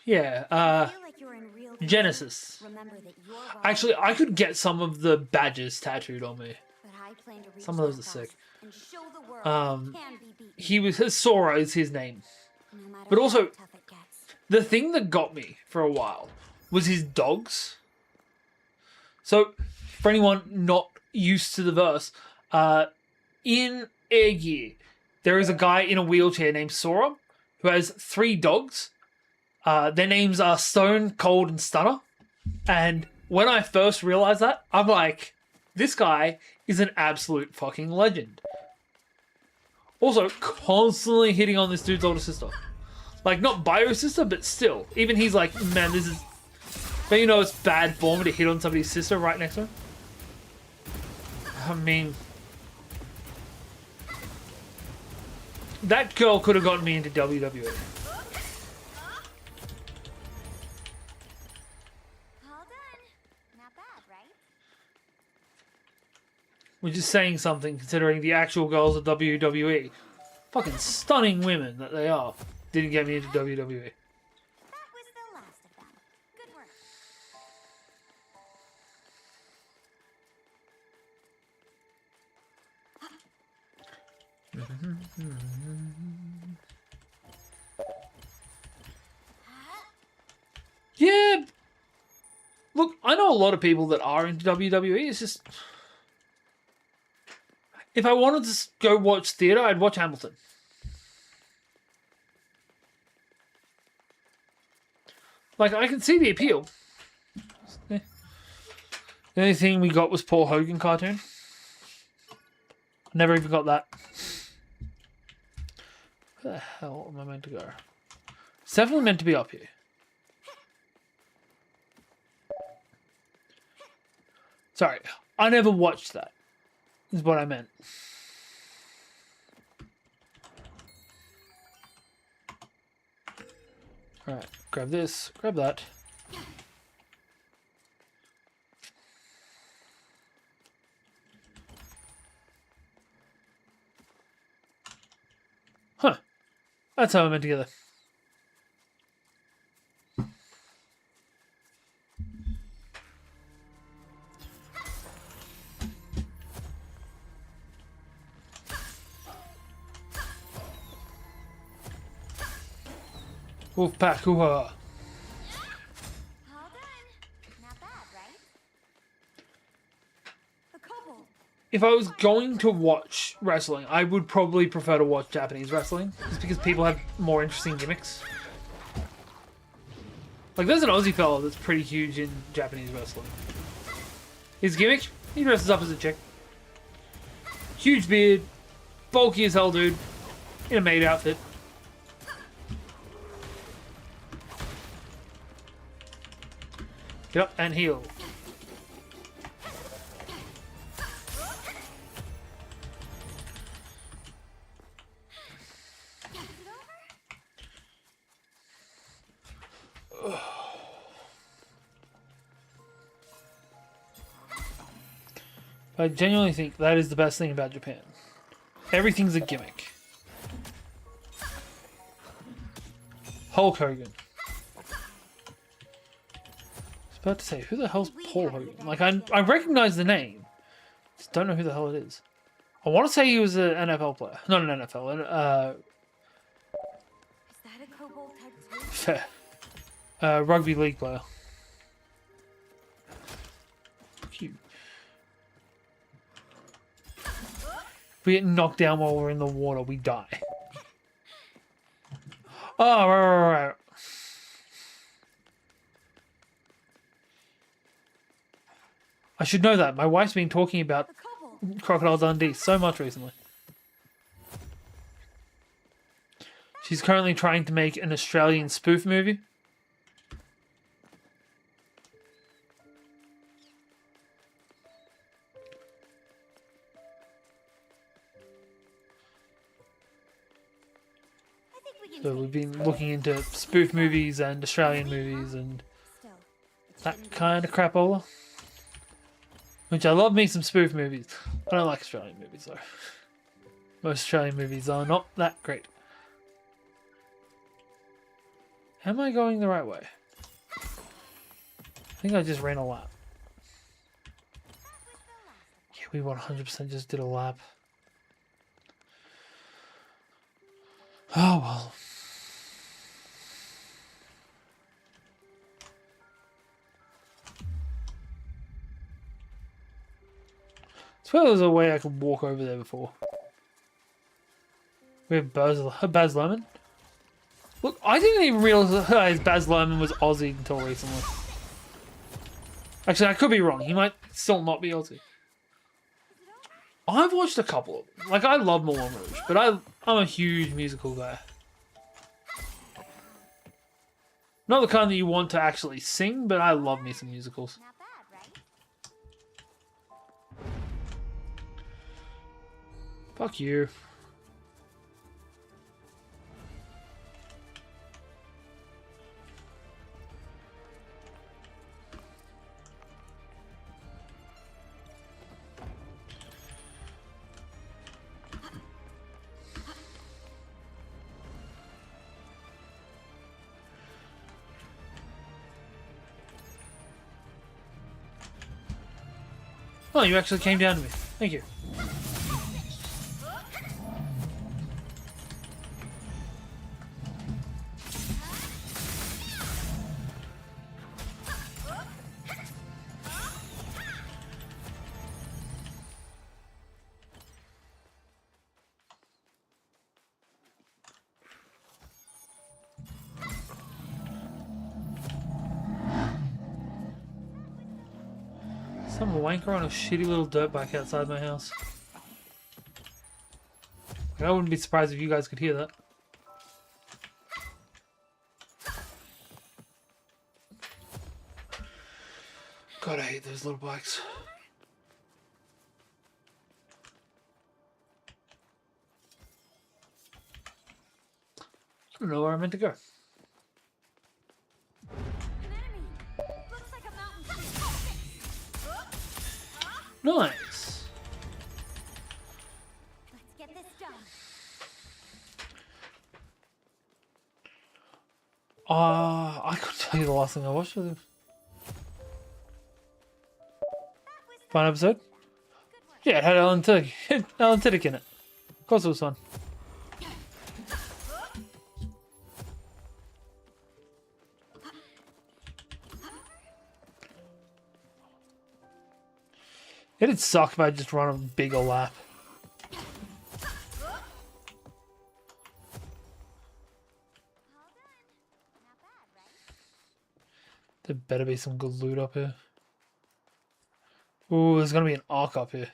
I feel like you're in real danger. Genesis. Remember that you're welcome, Actually, I could get some of the badges tattooed on me. but I plan to reach Some of those that are sick. boss and show the world Um, it can be beaten, He was Sora is his name. no matter but how also- tough it gets. The thing that got me for a while was his dogs. So, for anyone not used to the verse, in Air Gear, there is a guy in a wheelchair named Sora who has 3 dogs. Their names are Stone, Cold, and Stunner. And when I first realized that, I'm like, this guy is an absolute fucking legend. Also, constantly hitting on this dude's older sister. Like, not bio sister, but still. Even he's like, man, this is... But you know it's bad form to hit on somebody's sister right next to him. I mean... That girl could have gotten me into WWE. All done. Not bad, right? Which is saying something considering the actual girls of WWE, fucking stunning women that they are, didn't get me into WWE. That was the last of them. Good work. Yeah. Look, I know a lot of people that are into WWE. It's just, if I wanted to go watch theatre, I'd watch Hamilton. Like, I can see the appeal. The only thing we got was Paul Hogan cartoon. Never even got that. Where the hell am I meant to go? It's definitely meant to be up here. Sorry, I never watched that, is what I meant. Alright, grab this, grab that. Huh. That's how I meant together. Wolfpack, hoo-ha. All done. Not bad, right? The kobold. If I was going to watch wrestling, I would probably prefer to watch Japanese wrestling, just because people have more interesting gimmicks. Like, there's an Aussie fella that's pretty huge in Japanese wrestling. His gimmick, he dresses up as a chick. Huge beard, bulky as hell dude, in a maid outfit. Get up and heal. I genuinely think that is the best thing about Japan. Everything's a gimmick. Hulk Hogan. I was about to say, who the hell's Paul Hogan? Like, I recognize the name. Just don't know who the hell it is. I want to say he was an NFL player. Not an NFL. Is that a kobold type too? Rugby league player. Fuck you. If we get knocked down while we're in the water, we die. Oh, right. I should know that. My wife's been talking about The kobold. Crocodile Dundee so much recently. She's currently trying to make an Australian spoof movie. I think we can So take we've this been one. looking into spoof movies and Australian movies and Still, it that shouldn't be kind of crapola. Which I love me some spoof movies. I don't like Australian movies though. Most Australian movies are not that great. Am I going the right way? I think I just ran a lap. Yeah, we 100% just did a lap. Oh well. I swear there was a way I could walk over there before. We have Baz Luhrmann. Look, I didn't even realize Baz Luhrmann was Aussie until recently. Actually, I could be wrong. He might still not be Aussie. I've watched a couple of them. Like, I love Moulin Rouge, but I'm a huge musical guy. Not the kind that you want to actually sing, but I love me some musicals. Not bad, right? Fuck you. Oh, you actually came down to me. Thank you. Some wanker on a shitty little dirt bike outside my house. I wouldn't be surprised if you guys could hear that. God, I hate those little bikes. I don't know where I'm meant to go. An enemy. Looks like a mountain. Nice. Let's get this done. I couldn't tell you the last thing I watched with him. Fun episode? Yeah, it had Alan Tiddick in it. Of course it was fun. It'd suck if I just run a bigger lap. There better be some good loot up here. Ooh, there's gonna be an arc up here.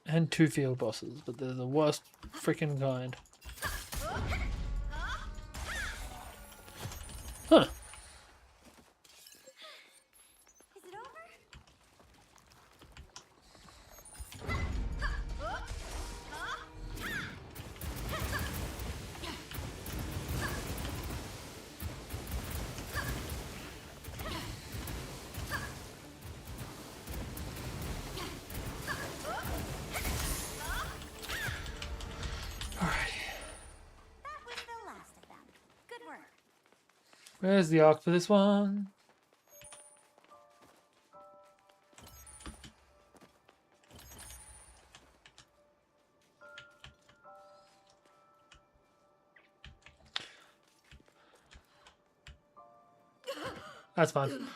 And 2 field bosses, but they're the worst freaking kind. Huh. Is it over? That was the last of them. Good work. Where's the arc for this one? That's fine.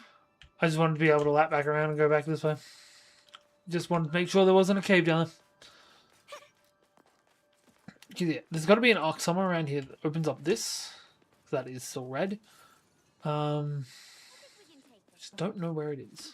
I just wanted to be able to lap back around and go back this way. Just wanted to make sure there wasn't a cave down there. Yeah, there's got to be an arc somewhere around here that opens up this. That is still red. Just don't know where it is.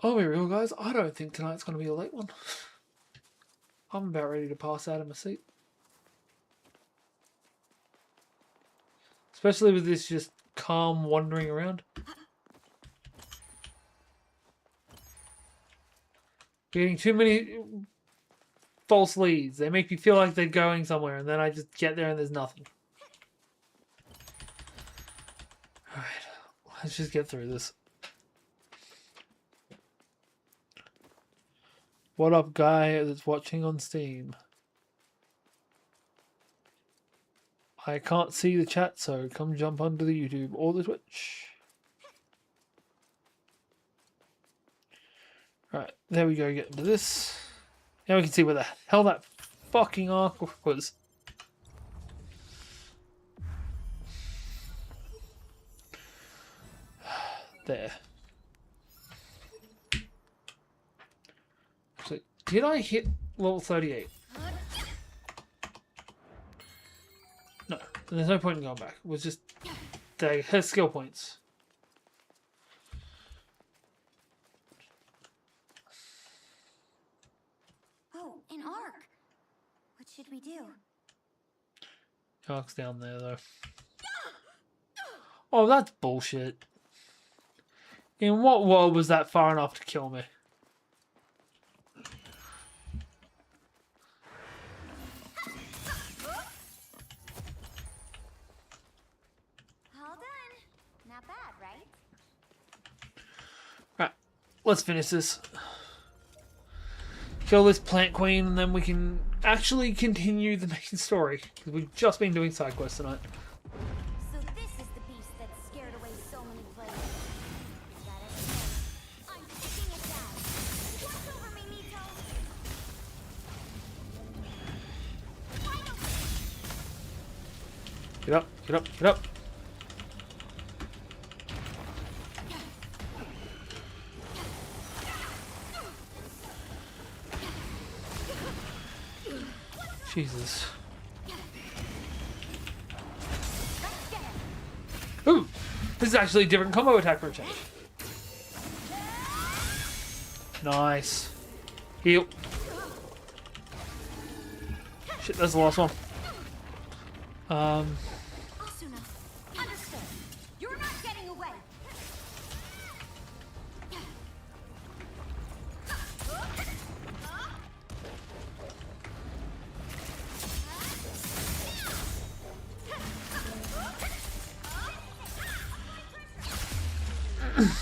I'll be real, guys. I don't think tonight's going to be a late one. I'm about ready to pass out of my seat. Especially with this just calm wandering around. Getting too many false leads. They make me feel like they're going somewhere, and then I just get there and there's nothing. Alright, let's just get through this. What up, guy that's watching on Steam? I can't see the chat, so come jump onto the YouTube or the Twitch. Right, there we go, get into this. Now we can see where the hell that fucking arc was. There. So, did I hit level 38? No, there's no point in going back. It was just her skill points. Oh, an arc. What should we do? Arc's down there, though. Oh, that's bullshit. In what world was that far enough to kill me? let's finish this. Kill this plant queen, and then we can actually continue the main story. Because we've just been doing side quests tonight. So this is the beast that scared away so many players. Is that it? I'm taking it down. Watch over me, Nito. Get up, get up, get up. Jesus. Ooh! This is actually a different combo attack for a change. Nice. Heal. Shit, that's the last one. Asuna, understood. You're not getting away. Okay.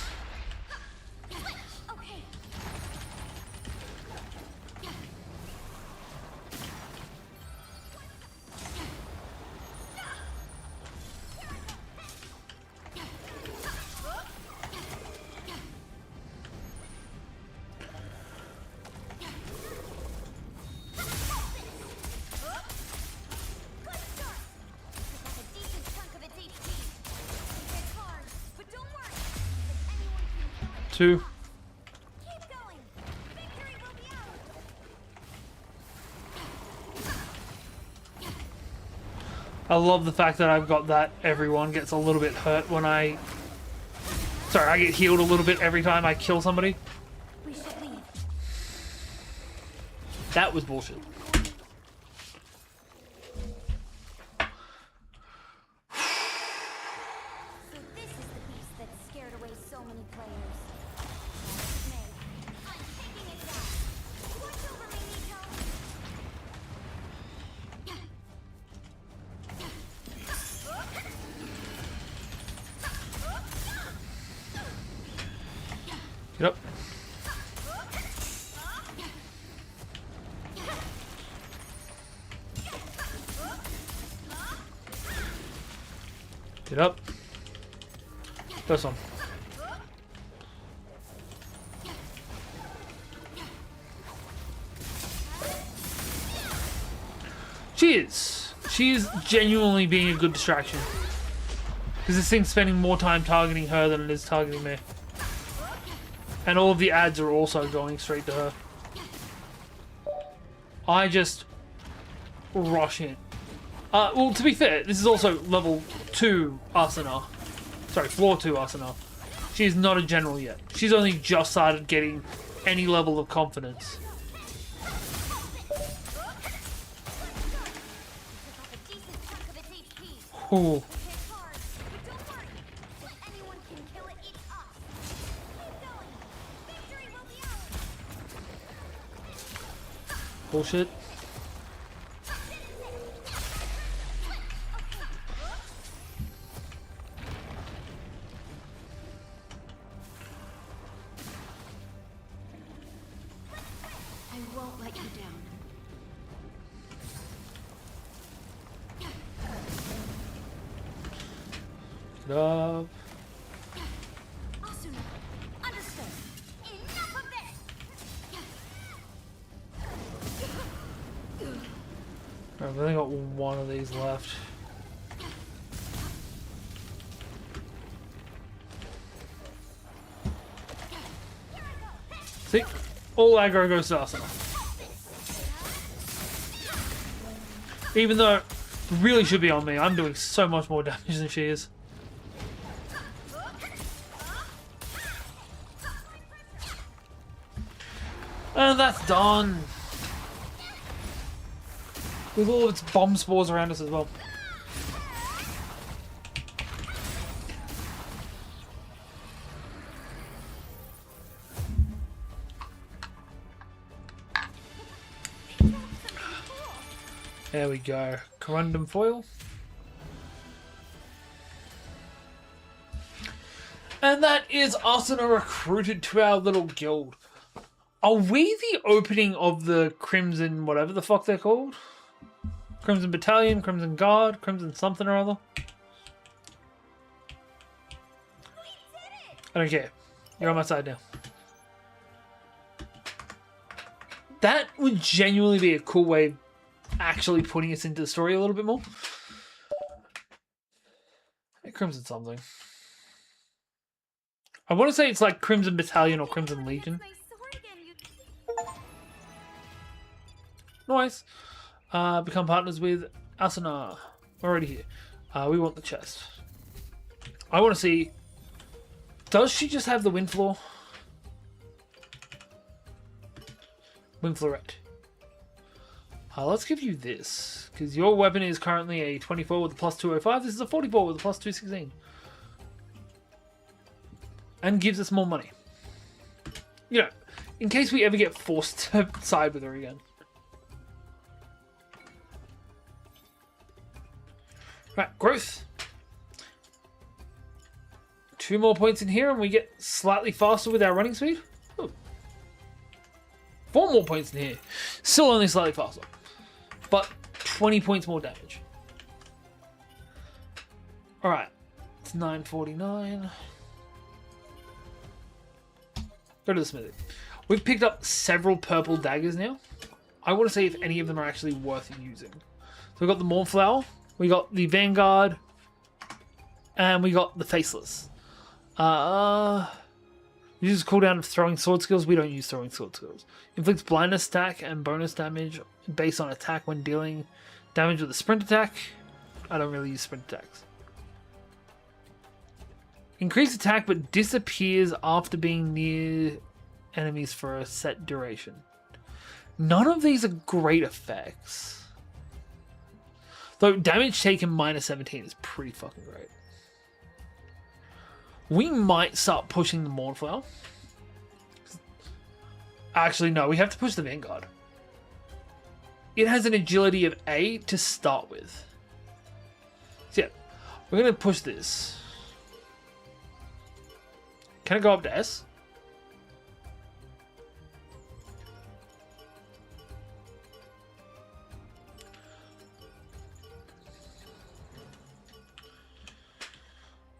Two. Keep going. Victory will be ours. I love the fact that I've got that everyone gets a little bit hurt when I... Sorry, I get healed a little bit every time I kill somebody. We should leave. That was bullshit. So this is the beast that scared away so many players. Snake, I'm taking it down. Watch over me, Nito. Get up. Get up. This one. She is. She is genuinely being a good distraction. Because this thing's spending more time targeting her than it is targeting me. And all of the ads are also going straight to her. I just rush in. Well, to be fair, this is also level 2 Asuna. Sorry, floor 2 Asuna. She is not a general yet. She's only just started getting any level of confidence. Ooh. Bullshit. I won't let you down. Get up. Asuna, understood. Enough of this. I've only got one of these left. See? All aggro goes to Asuna. Even though it really should be on me, I'm doing so much more damage than she is. And that's done. With all of its bomb spores around us as well. There we go. Corundum foil. And that is Asuna recruited to our little guild. Are we the opening of the Crimson, whatever the fuck they're called? Crimson Battalion, Crimson Guard, Crimson something or other? I don't care. You're on my side now. That would genuinely be a cool way of actually putting us into the story a little bit more. Hey, Crimson something. I want to say it's like Crimson Battalion or Crimson Legion. Nice. Become partners with Asuna. We're already here. We want the chest. I want to see... Does she just have the wind floor? Wind floret. Let's give you this. Because your weapon is currently a 24 with a plus 205. This is a 44 with a plus 216. And gives us more money. You know, in case we ever get forced to side with her again. Right, growth. 2 more points in here and we get slightly faster with our running speed. Ooh. 4 more points in here. Still only slightly faster. But 20 points more damage. Alright. It's 949. Go to the smithy. We've picked up several purple daggers now. I want to see if any of them are actually worth using. So we've got the Mournflower. We got the Vanguard. And we got the Faceless. Uses cooldown of throwing sword skills. We don't use throwing sword skills. Inflicts blindness stack and bonus damage based on attack when dealing damage with a sprint attack. I don't really use sprint attacks. Increased attack but disappears after being near enemies for a set duration. None of these are great effects. Though damage taken minus 17 is pretty fucking great. We might start pushing the Mournflower. Actually, no, we have to push the Vanguard. It has an agility of A to start with. So yeah, we're going to push this. Can it go up to S?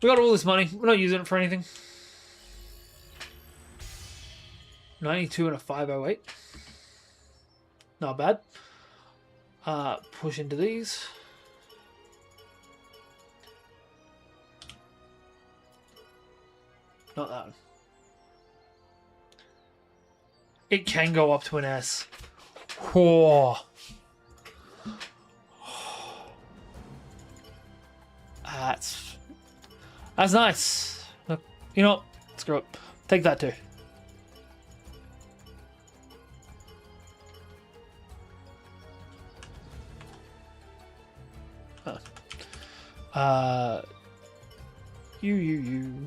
We got all this money. We're not using it for anything. 92 and a 508. Not bad. Push into these. Not that one. It can go up to an S. Whoa. That's nice. Look, you know what? Screw it. Take that too. Huh. You.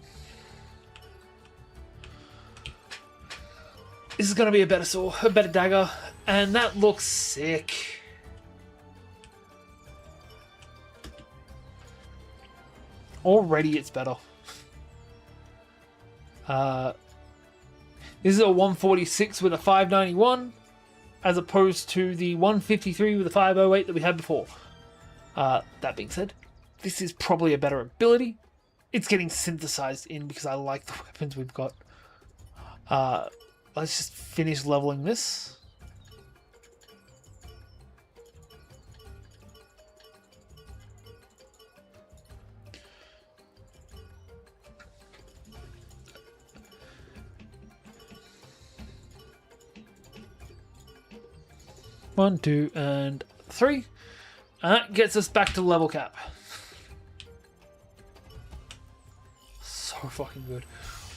This is gonna be a better sword, a better dagger, and that looks sick. Already it's better. This is a 146 with a 591, as opposed to the 153 with a 508 that we had before. That being said, this is probably a better ability. It's getting synthesized in because I like the weapons we've got. Let's just finish leveling this. One, 2, and 3. And that gets us back to level cap. So fucking good.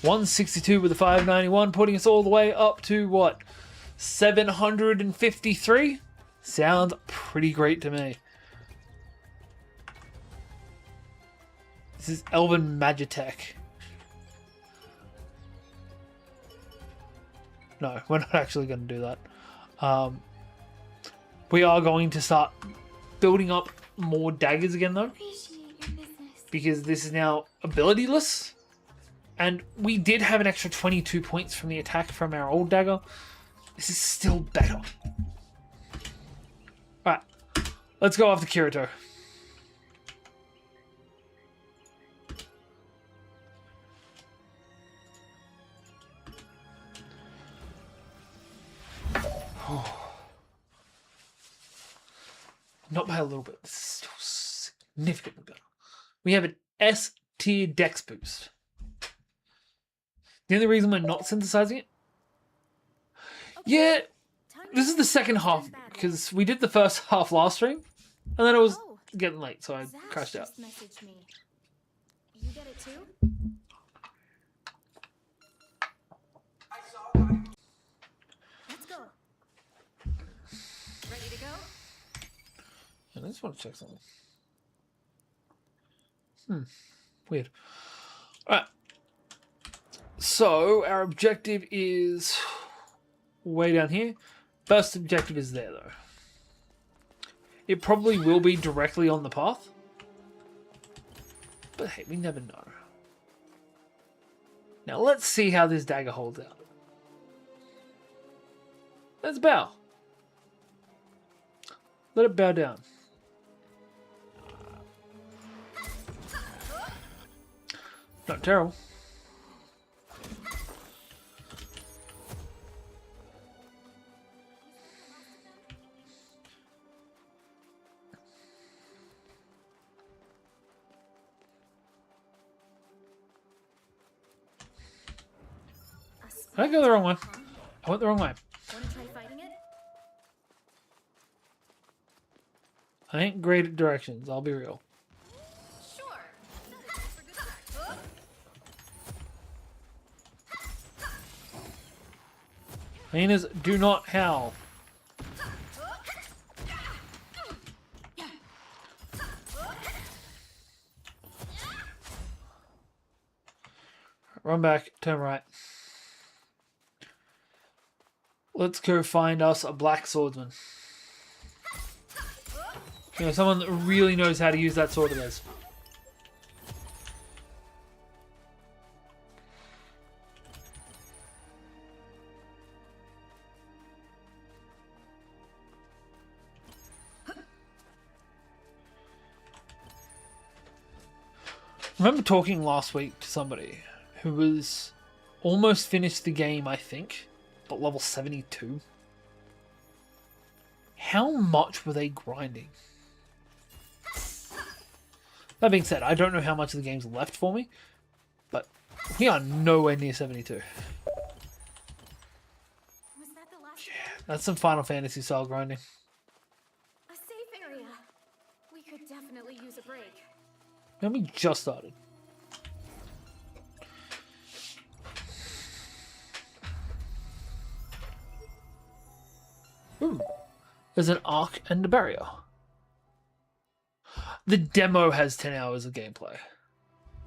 162 with a 591, putting us all the way up to what? 753? Sounds pretty great to me. This is Elven Magitech. No, we're not actually going to do that. We are going to start building up more daggers again, though. Because this is now abilityless. And we did have an extra 22 points from the attack from our old dagger. This is still better. Alright. Let's go after Kirito. Not by a little bit. This is still significantly better. We have an S tier dex boost. The only reason we're not synthesizing it? Yeah, this is the second half because we did the first half last stream and then it was getting late, so I crashed out. Messaged me. You get it too? Let's go. Ready to go? And I just want to check something. Weird. Alright. So, our objective is way down here. First objective is there, though. It probably will be directly on the path. But hey, we never know. Now, let's see how this dagger holds out. Let's bow. Let it bow down. Not terrible. Did I go the wrong way? I went the wrong way. Wanna try fighting it? I ain't great at directions, I'll be real. Sure. Hyenas do not howl. Run back, turn right. Let's go find us a black swordsman. You know, someone that really knows how to use that sword of theirs. I remember talking last week to somebody who was almost finished the game, I think, but level 72. How much were they grinding? That being said, I don't know how much of the game's left for me, but we are nowhere near 72. Was that the last? Yeah, that's some Final Fantasy style grinding. A safe area. We could definitely use a break. And we just started. Ooh, there's an arc and a barrier. The demo has 10 hours of gameplay.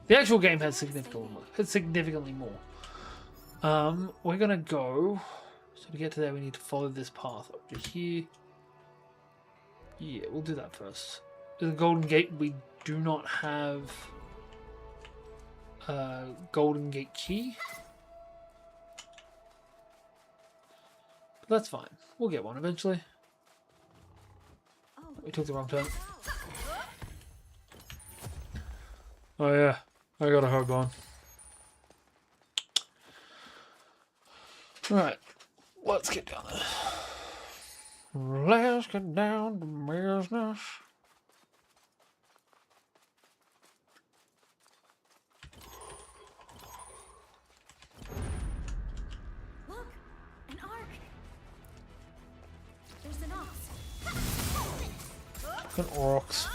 The actual game has significantly more. We're gonna go. So to get to there, we need to follow this path over here. Yeah, we'll do that first. There's a golden gate. We do not have a golden gate key. But that's fine. We'll get one eventually. Oh, We took the wrong turn. Oh yeah, I got a hard on. Alright, let's get down there. Let's get down to business. look, an arc. There's an ox. An Aurochs.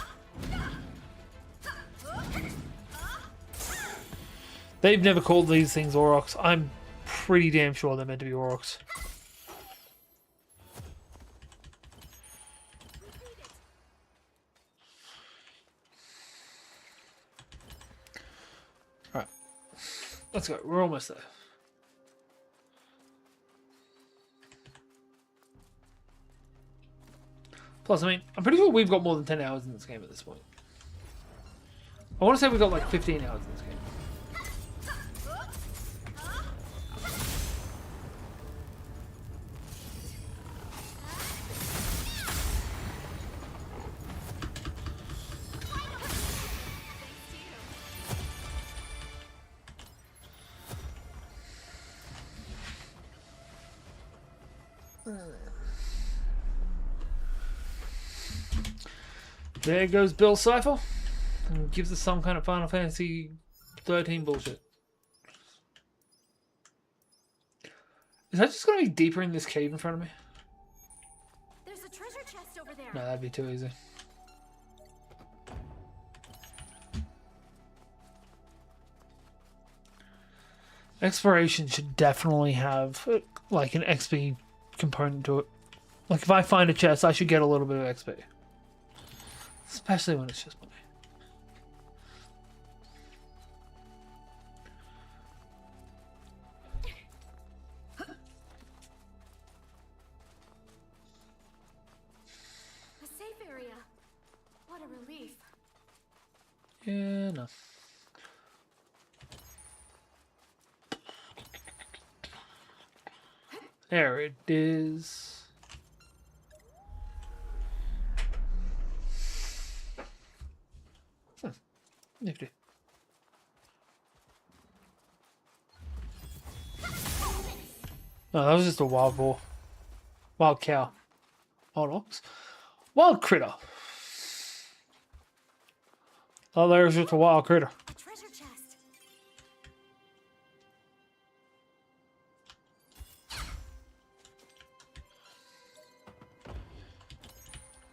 They've never called these things Aurochs. I'm pretty damn sure they're meant to be Aurochs. Alright. Let's go. We're almost there. Plus, I mean, I'm pretty sure we've got more than 10 hours in this game at this point. I want to say we've got like 15 hours in this game. There goes Bill Cipher. And gives us some kind of Final Fantasy 13 bullshit. Is that just going to be deeper in this cave in front of me? There's a treasure chest over there. No, that'd be too easy. Exploration should definitely have like an XP component to it. Like if I find a chest, I should get a little bit of XP. Especially when it's just money. A safe area. What a relief. Yeah, no. There it is. Nifty. Oh, that was just a wild boar. Wild cow. Wild ox. Wild critter. Oh, there's just a wild critter. A treasure chest.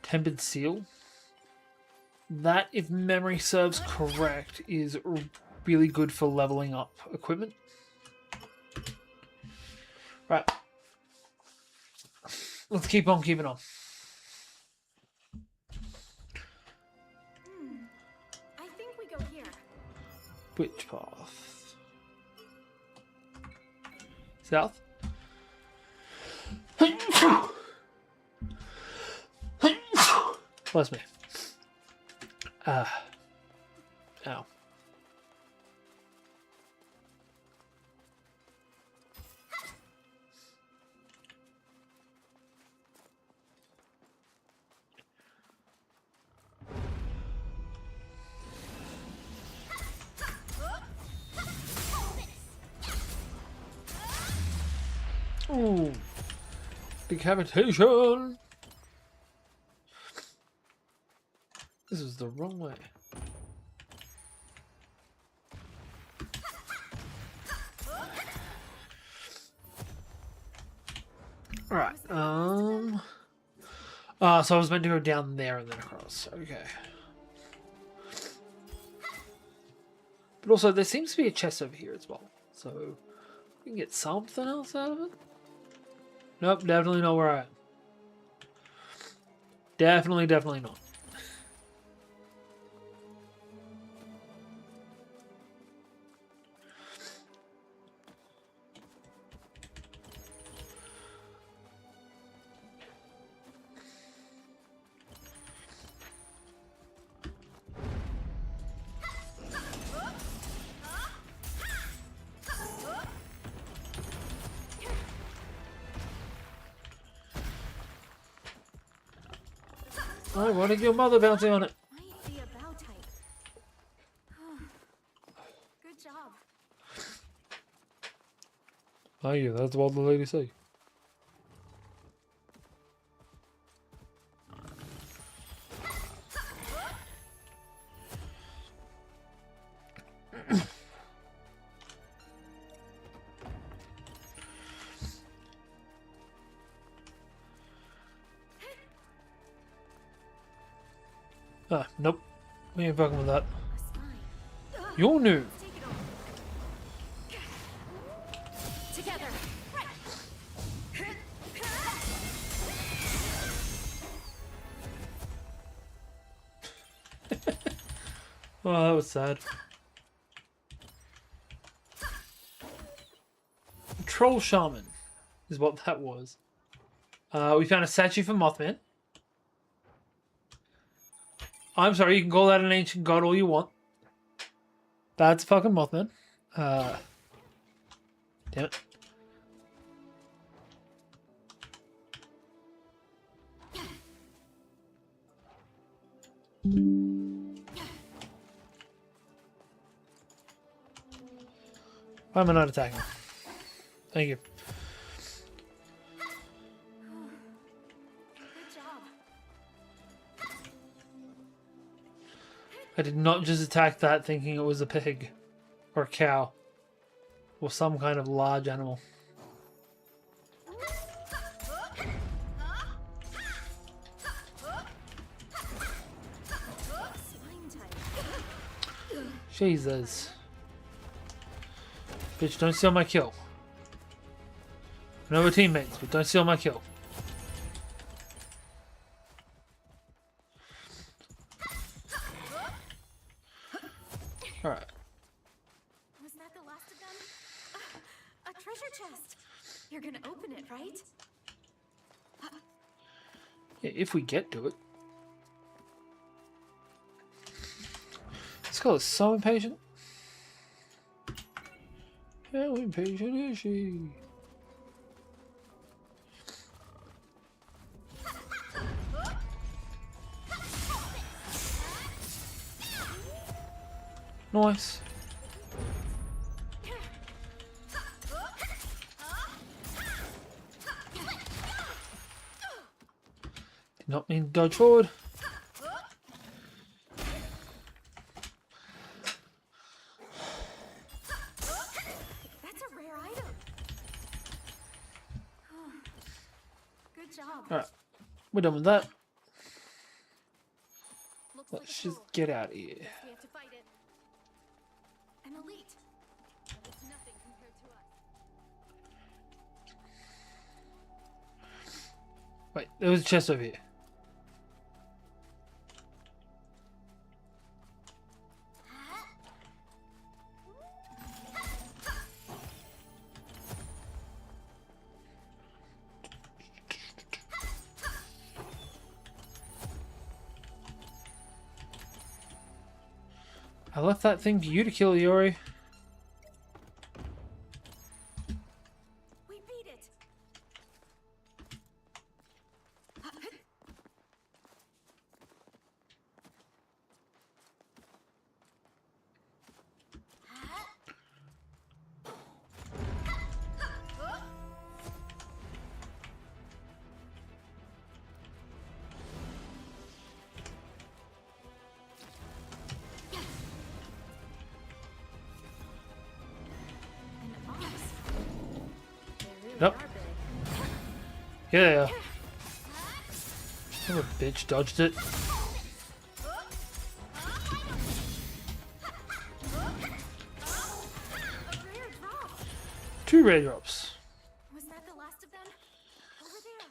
Tempered seal. That, if memory serves correct, is really good for leveling up equipment. Right. Let's keep on keeping on. I think we go here. Which path? South? Bless me. Ow. Ooh. Decapitation. This is the wrong way. Alright, so I was meant to go down there and then across. Okay. But also, there seems to be a chest over here as well. So, we can get something else out of it. Nope, definitely not where I am. Definitely not. Oh, what did your mother bouncing on it? Might be a bow type. Good job. Oh yeah, that's what the lady say. Ah, nope. We ain't fucking with that. A spine. You're new. Take it over. Together. Oh, that was sad. Troll Shaman is what that was. We found a statue for Mothman. I'm sorry, you can call that an ancient god all you want. That's fucking Mothman. Damn it. Why am I not attacking? Thank you. I did not just attack that thinking it was a pig or a cow or some kind of large animal. Jesus. Bitch, don't steal my kill. I know we're teammates, but don't steal my kill. Alright. Was that the last of them? A treasure chest. You're gonna open it, right? Yeah, if we get to it. This girl is so impatient. How impatient is she? Nice. Did not mean to dodge forward. That's a rare item. Good job. Alright, we're done with that. Looks like Let's a just tool. get out of here. We have to fight it. An elite. It's nothing compared to us. Wait, there was a chest over here. I left that thing to you to kill, Yori. We beat it. Yep. Yeah. Oh, bitch dodged it. Two rare drops. Was that the last of them? Over there.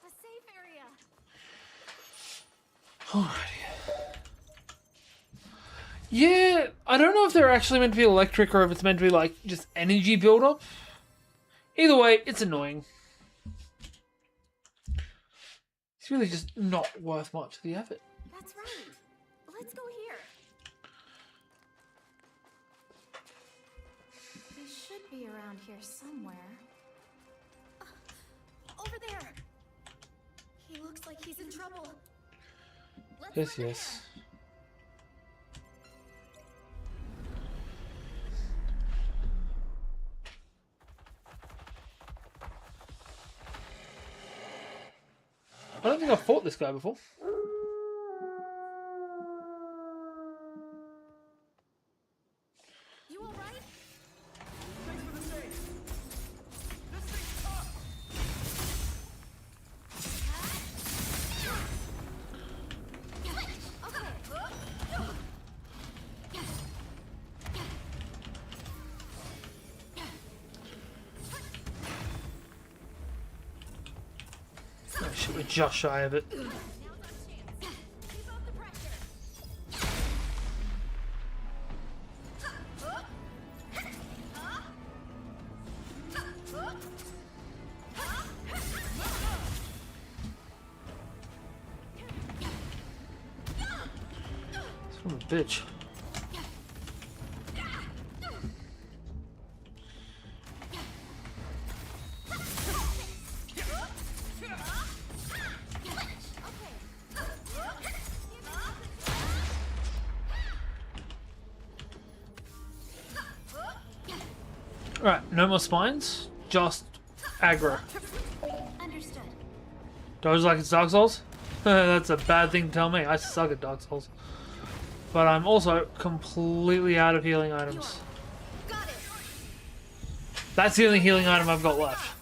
The safe area. Alrighty. Yeah, I don't know if they're actually meant to be electric or if it's meant to be like just energy buildup. Either way, it's annoying. It's really just not worth much of the effort. That's right. Let's go here. They should be around here somewhere. Over there. He looks like he's in trouble. Let's Yes, run yes. I don't think I've fought this guy before. You all right? Thanks for the save. This thing's tough. Oh shit, we're just shy of it. Now's our chance. Keep up the pressure. Son of a bitch. Alright, no more spines, just aggro. Understood. Dodge like it's Dark Souls? That's a bad thing to tell me. I suck at Dark Souls. But I'm also completely out of healing items. Got it. That's the only healing item I've got left.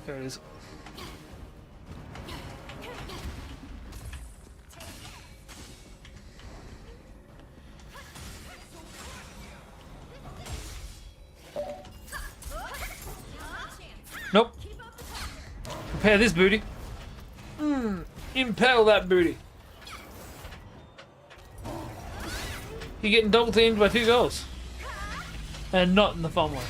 There it is. Nope. Prepare this booty. Impale that booty. You're getting double teamed by 2 girls. And not in the fun way.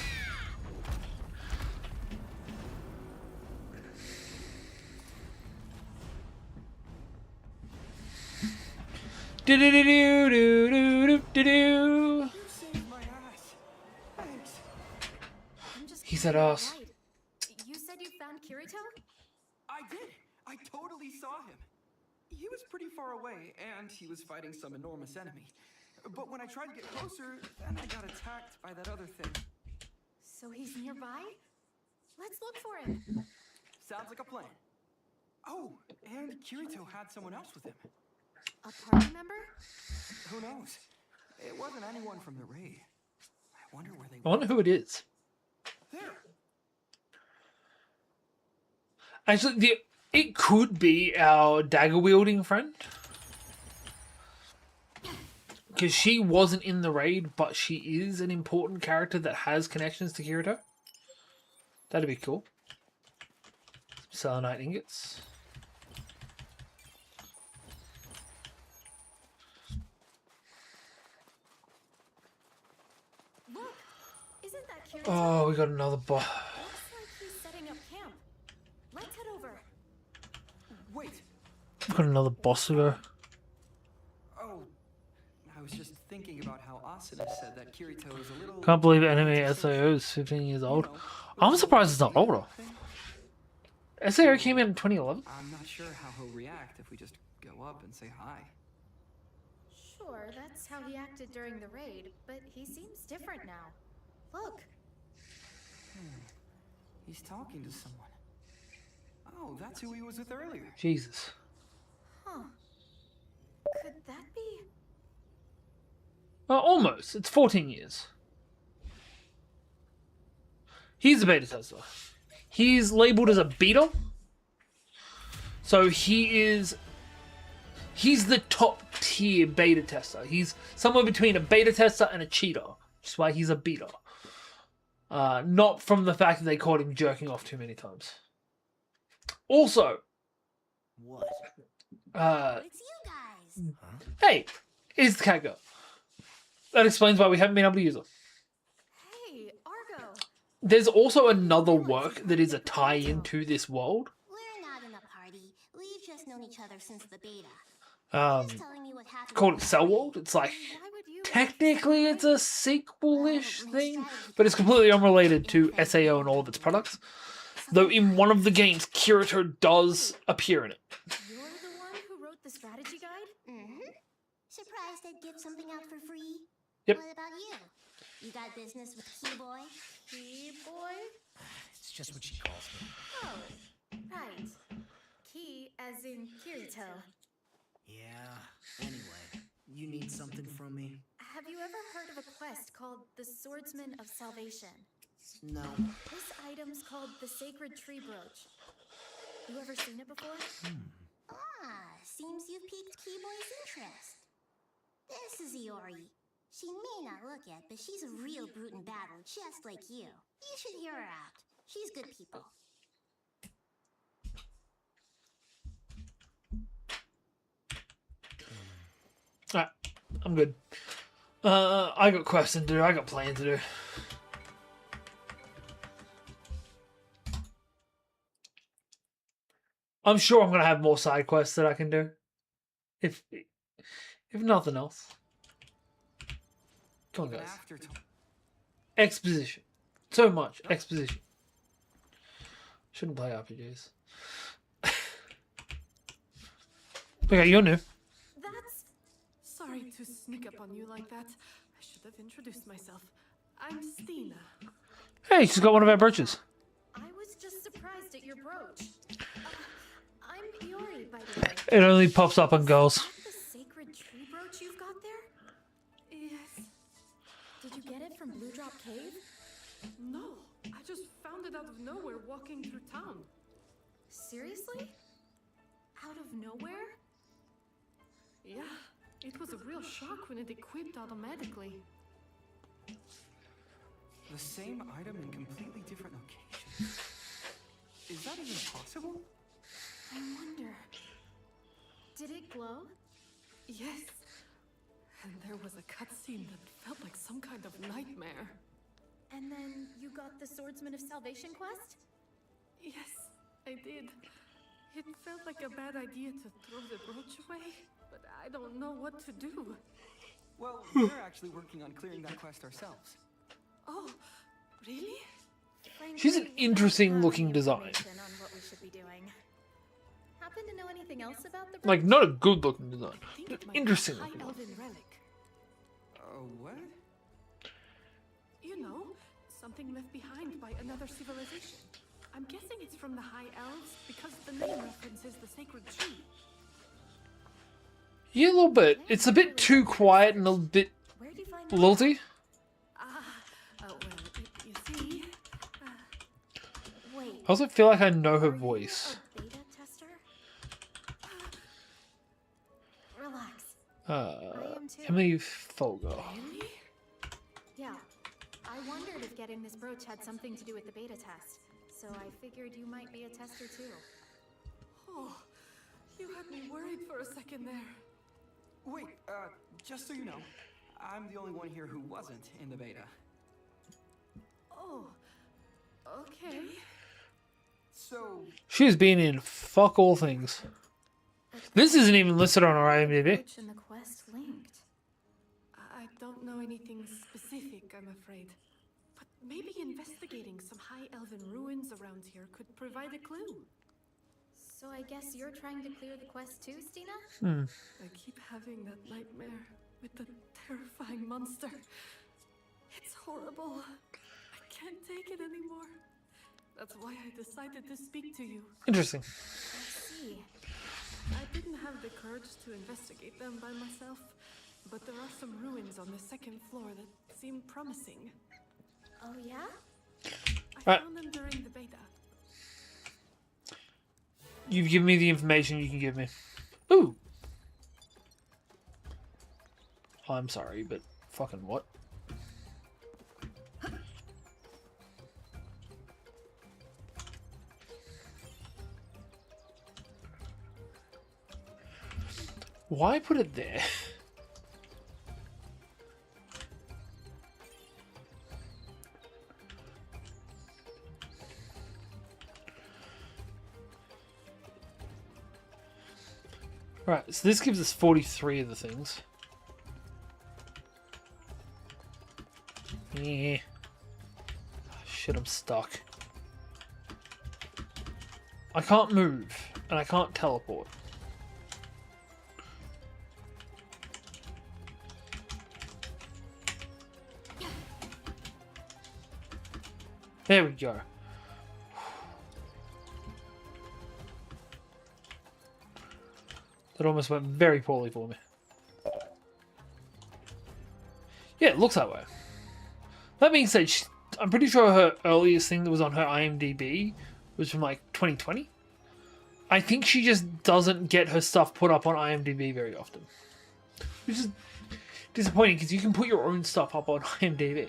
Do do do do do do do do. You saved my ass. Thanks. I'm just He said kidding, us. right? You said you found Kirito? I did. I totally saw him. He was pretty far away, and he was fighting some enormous enemy. But when I tried to get closer, then I got attacked by that other thing. So he's nearby? Let's look for him. Sounds like a plan. Oh, and Kirito had someone else with him. A party member? Who knows? It wasn't anyone from the raid. I wonder where they I wonder who it is. There. Actually, it could be our dagger wielding friend. Because she wasn't in the raid, but she is an important character that has connections to Kirito. That'd be cool. Some selenite ingots. Look! Isn't that Kirito? Oh, we got another boss. Looks like he's setting up camp. Let's head over. Wait. We've got another boss to go. Oh, I was just thinking about how Asuna said that Kirito is a little... Can't believe enemy SAO is 15 years old. I'm surprised it's not older. SAO came in 2011. I'm not sure how he'll react if we just go up and say hi. Sure, that's how he acted during the raid, but he seems different now. Look. He's talking to someone. Oh, that's who he was with earlier. Jesus. Huh. Could that be? Almost. It's 14 years. He's a beta tester. He's labeled as a beta. So he's the top tier beta tester. He's somewhere between a beta tester and a cheater. Which is why he's a beta. Not from the fact that they caught him jerking off too many times. Also, What? It's you guys. hey, it's the cat girl. That explains why we haven't been able to use her. Hey, Argo. There's also another work that is a tie-in to this world. We're not in a party. We've just known each other since the beta. Just telling me what happened. Called Cell World. It's like, Why would you? technically it's a sequel-ish thing, but it's completely unrelated to SAO and all of its products. Though in one of the games, Kirito does appear in it. You're the one who wrote the strategy guide? Mm-hmm. Surprised I'd give something out for free? Yep. What about you? You got business with Keyboy? Key boy? It's just what she calls me. Oh, right. Key as in Kirito. Yeah. Anyway, you need something from me? Have you ever heard of a quest called the Swordsman of Salvation? No. This item's called the Sacred Tree Brooch. You ever seen it before? Ah, seems you've piqued Keyboy's interest. This is Iori. She may not look it, but she's a real brute in battle, just like you. You should hear her out. She's good people. Alright, I'm good. I got quests to do, I got plans to do. I'm sure I'm gonna have more side quests that I can do. If nothing else. Come on, guys. After Exposition. So much exposition. Shouldn't play RPGs. Okay, you're new. That's... Sorry to sneak up on you like that. I should have introduced myself. I'm Stina. Hey, she's got one of our brooches. I was just surprised at your brooch. Iori, by the way. It only pops up on girls. Is that the sacred tree brooch you've got there? Yes. Did you get it from Blue Drop Cave? No, I just found it out of nowhere walking through town. Seriously? Out of nowhere? Yeah, it was a real shock when it equipped automatically. The same item in completely different locations. Is that even possible? I wonder. Did it glow? Yes. And there was a cutscene that felt like some kind of nightmare. And then you got the Swordsman of Salvation quest? Yes, I did. It felt like a bad idea to throw the brooch away, but I don't know what to do. Well, we're actually working on clearing that quest ourselves. Oh, really? She's an interesting looking design. Information on what we should be doing. Happen to know anything else about the Like, brooch? not a good looking design. I think But it might be interesting a high looking one. elven relic. What? You know, something left behind by another civilization. I'm guessing it's from the High Elves because the name references the sacred tree. Yeah, a little bit. It's a bit too quiet and a bit Where'd you find that? lilty. Well, you see, Wait, I also feel like I know her are you voice. a beta tester? Relax. Uh, am too. Emily Folger. really? Yeah. I wondered if getting this brooch had something to do with the beta test. So I figured you might be a tester too. Oh, you had me worried for a second there. Wait, just so you know, I'm the only one here who wasn't in the beta. Oh, okay. So, She's been in fuck all things. This isn't even listed on her IMDb. Brooch and the quest linked. I don't know anything specific, I'm afraid. But maybe investigating some high elven ruins around here could provide a clue. So I guess you're trying to clear the quest too, Stina? I keep having that nightmare with the terrifying monster. It's horrible. I can't take it anymore. That's why I decided to speak to you. Interesting. I see. I didn't have the courage to investigate them by myself, but there are some ruins on the second floor that seem promising. Oh yeah? I Right. found them during the beta. You've given me the information you can give me. Ooh. I'm sorry, but fucking what? Why put it there? Right, so this gives us 43 of the things. Yeah. Shit, I'm stuck. I can't move, and I can't teleport. There we go. That almost went very poorly for me. Yeah, it looks that way. That being said, I'm pretty sure her earliest thing that was on her IMDb was from like 2020. I think she just doesn't get her stuff put up on IMDb very often. Which is disappointing because you can put your own stuff up on IMDb.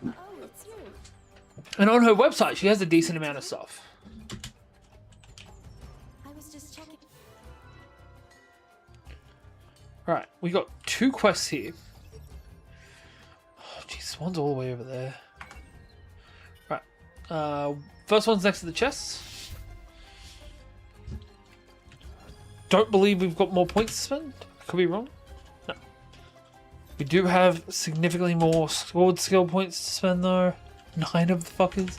Oh, it's you. And on her website, she has a decent amount of stuff. I was just checking. Right, we got 2 quests here. Oh, jeez, one's all the way over there. Right, first one's next to the chests. Don't believe we've got more points to spend. I could be wrong. No. We do have significantly more sword skill points to spend though. 9 of the fuckers.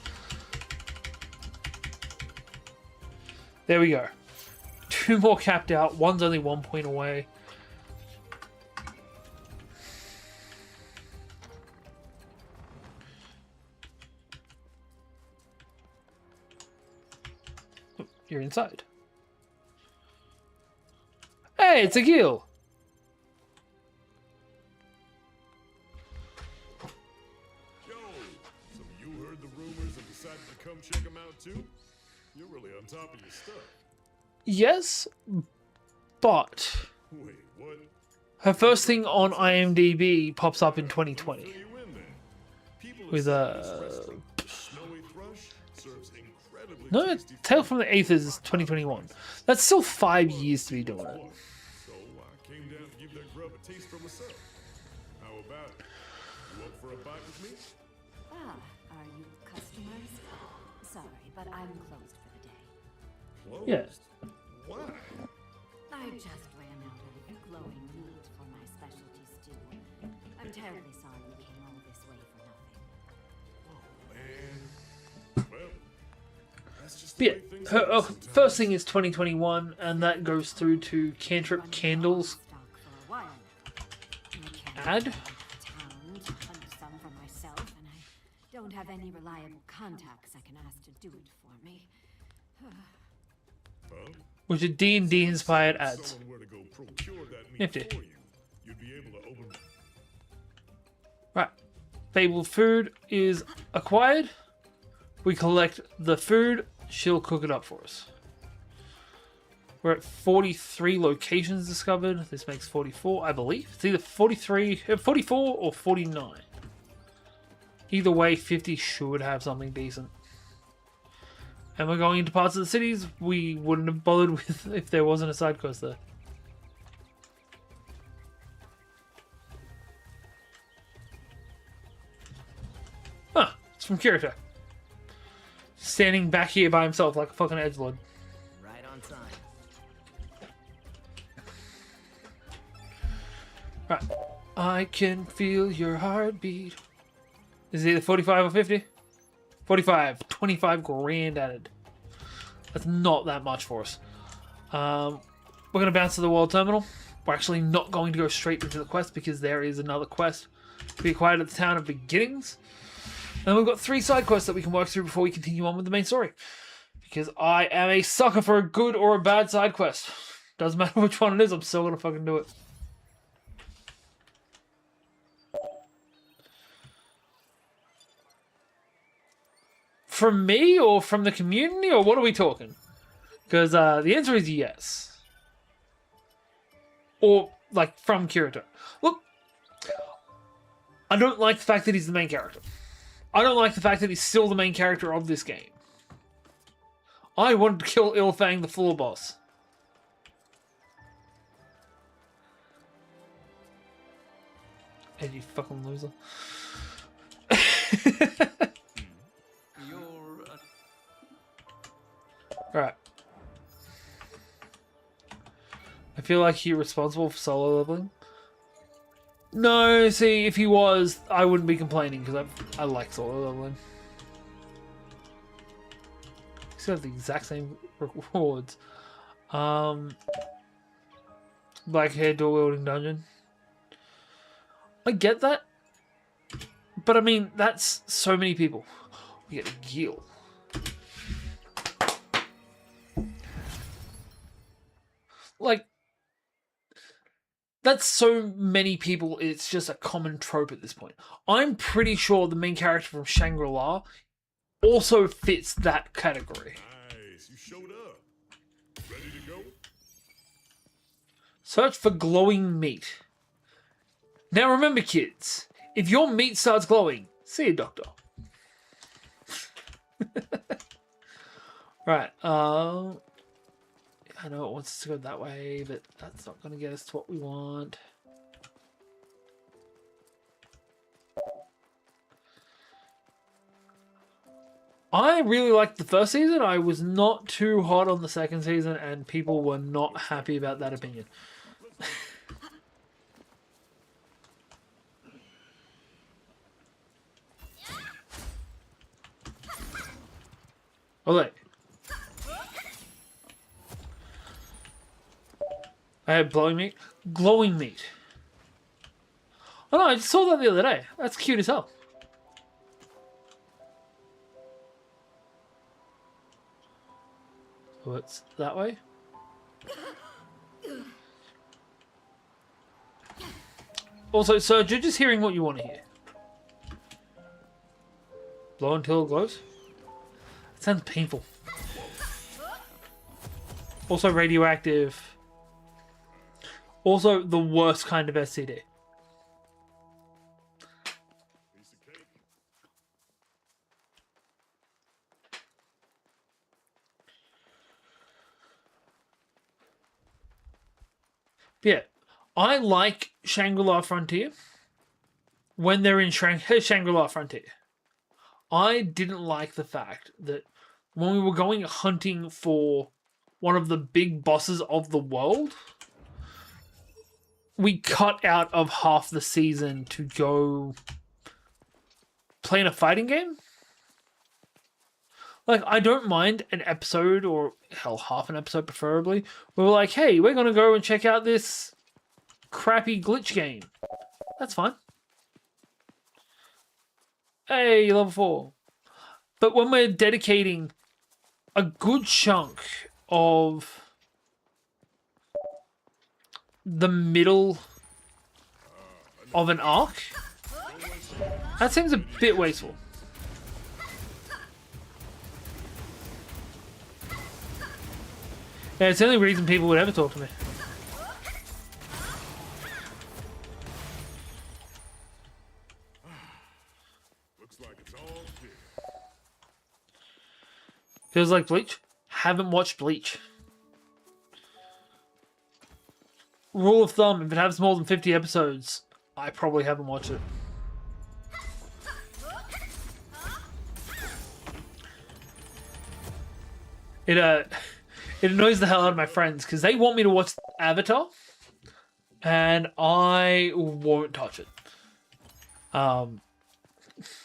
There we go. 2 more capped out. One's only 1 point away. Oh, you're inside. Hey, it's a gill. Yo, so you heard the rumors and decided to come check them out too? You're really on top of your stuff. Yes, but Wait, what? her first thing on IMDb pops up in 2020 Fill you in then. People with have said this restaurant, Snowy Thrush, serves incredibly no, tasty Tale food. from the Eighth is 2021. That's still 5 years to be doing it. So I came down to give that grub a taste for myself. How about it? You up for a bite with me? Ah, are you customers? Sorry, but I'm closed for the day. Closed? Yeah. Why? I just ran out of glowing meat for my specialty stew. I'm terribly sorry you came all this way for nothing. Man. Well, that's just But the yeah, way things her are sometimes. first thing is 2021, and that goes through to Cantrip Candles Stock for a while now. I can't ad. go to town to hunt some for myself, and I don't have any reliable contacts I can ask to do it for me. Well, Which are D&D inspired ads. someone were to go procure that meat Nifty. for you, you'd be able to open. Right. Fabled food is acquired. We collect the food. She'll cook it up for us. We're at 43 locations discovered. This makes 44, I believe. It's either 44 or 49. Either way, 50 should have something decent. And we're going into parts of the cities we wouldn't have bothered with if there wasn't a side quest there. Huh, it's from Kirito. Standing back here by himself like a fucking edgelord. Right on time. Right. I can feel your heartbeat. Is it either 45 or 50? 45. 25 grand added. That's not that much for us. We're going to bounce to the world terminal. We're actually not going to go straight into the quest because there is another quest to be acquired at the town of beginnings. And then we've got 3 side quests that we can work through before we continue on with the main story. Because I am a sucker for a good or a bad side quest. Doesn't matter which one it is, I'm still going to fucking do it. From me or from the community, or what are we talking? Because the answer is yes. Or, like, from Kirito. Look, I don't like the fact that he's the main character. I don't like the fact that he's still the main character of this game. I wanted to kill Ilfang, the floor boss. And you fucking loser. Right. I feel like you're responsible for solo leveling. No, see, if he was, I wouldn't be complaining because I like solo leveling. You still have the exact same rewards. Black hair dual wielding dungeon. I get that, but I mean that's so many people. We get a Gil. Like, that's so many people, it's just a common trope at this point. I'm pretty sure the main character from Shangri-La also fits that category. Nice, you showed up. Ready to go? Search for glowing meat. Now remember, kids, if your meat starts glowing, see a doctor. Right, I know it wants us to go that way, but that's not going to get us to what we want. I really liked the first season. I was not too hot on the second season, and people were not happy about that opinion. Oh, wait. I had glowing meat. Glowing meat. Oh no, I just saw that the other day. That's cute as hell. So it's that way. Also, Serge, you're just hearing what you want to hear. Blow until it glows? That sounds painful. Also radioactive. Also the worst kind of STD. Piece of cake. Yeah, I like Shangri-La Frontier when they're in Shangri-La Frontier. I didn't like the fact that when we were going hunting for one of the big bosses of the world, we cut out of half the season to go play in a fighting game. Like, I don't mind an episode, or hell, half an episode preferably, where we're like, hey, we're going to go and check out this crappy glitch game. That's fine. Hey, level 4. But when we're dedicating a good chunk of the middle of an arc, that seems a bit wasteful. Yeah, it's the only reason people would ever talk to me. Looks like it's all clear. Feels like Bleach? Haven't watched Bleach. Rule of thumb, if it has more than 50 episodes, I probably haven't watched it. It annoys the hell out of my friends because they want me to watch Avatar and I won't touch it.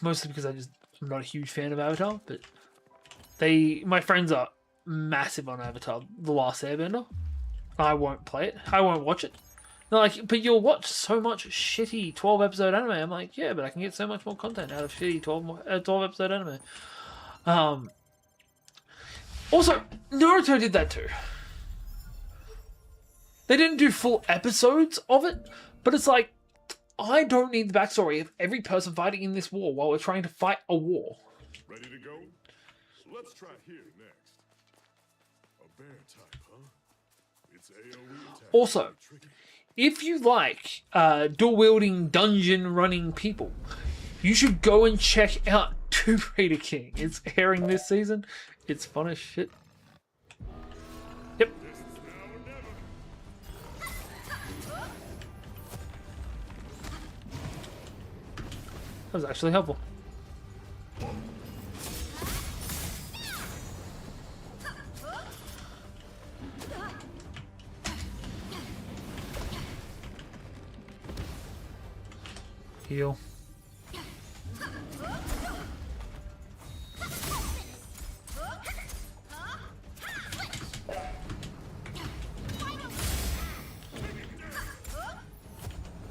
Mostly because I'm not a huge fan of Avatar, but my friends are massive on Avatar, The Last Airbender. I won't play it. I won't watch it. They're like, but you'll watch so much shitty 12-episode anime. I'm like, yeah, but I can get so much more content out of shitty 12-episode anime. Also, Naruto did that too. They didn't do full episodes of it, but it's like, I don't need the backstory of every person fighting in this war while we're trying to fight a war. Ready to go? Let's try here next. A bear type, huh? It's AoE attack. Also, if you like dual-wielding, dungeon-running people, you should go and check out Tomb Raider King. It's airing this season. It's fun as shit. Yep. This is now or never. That was actually helpful. Heal.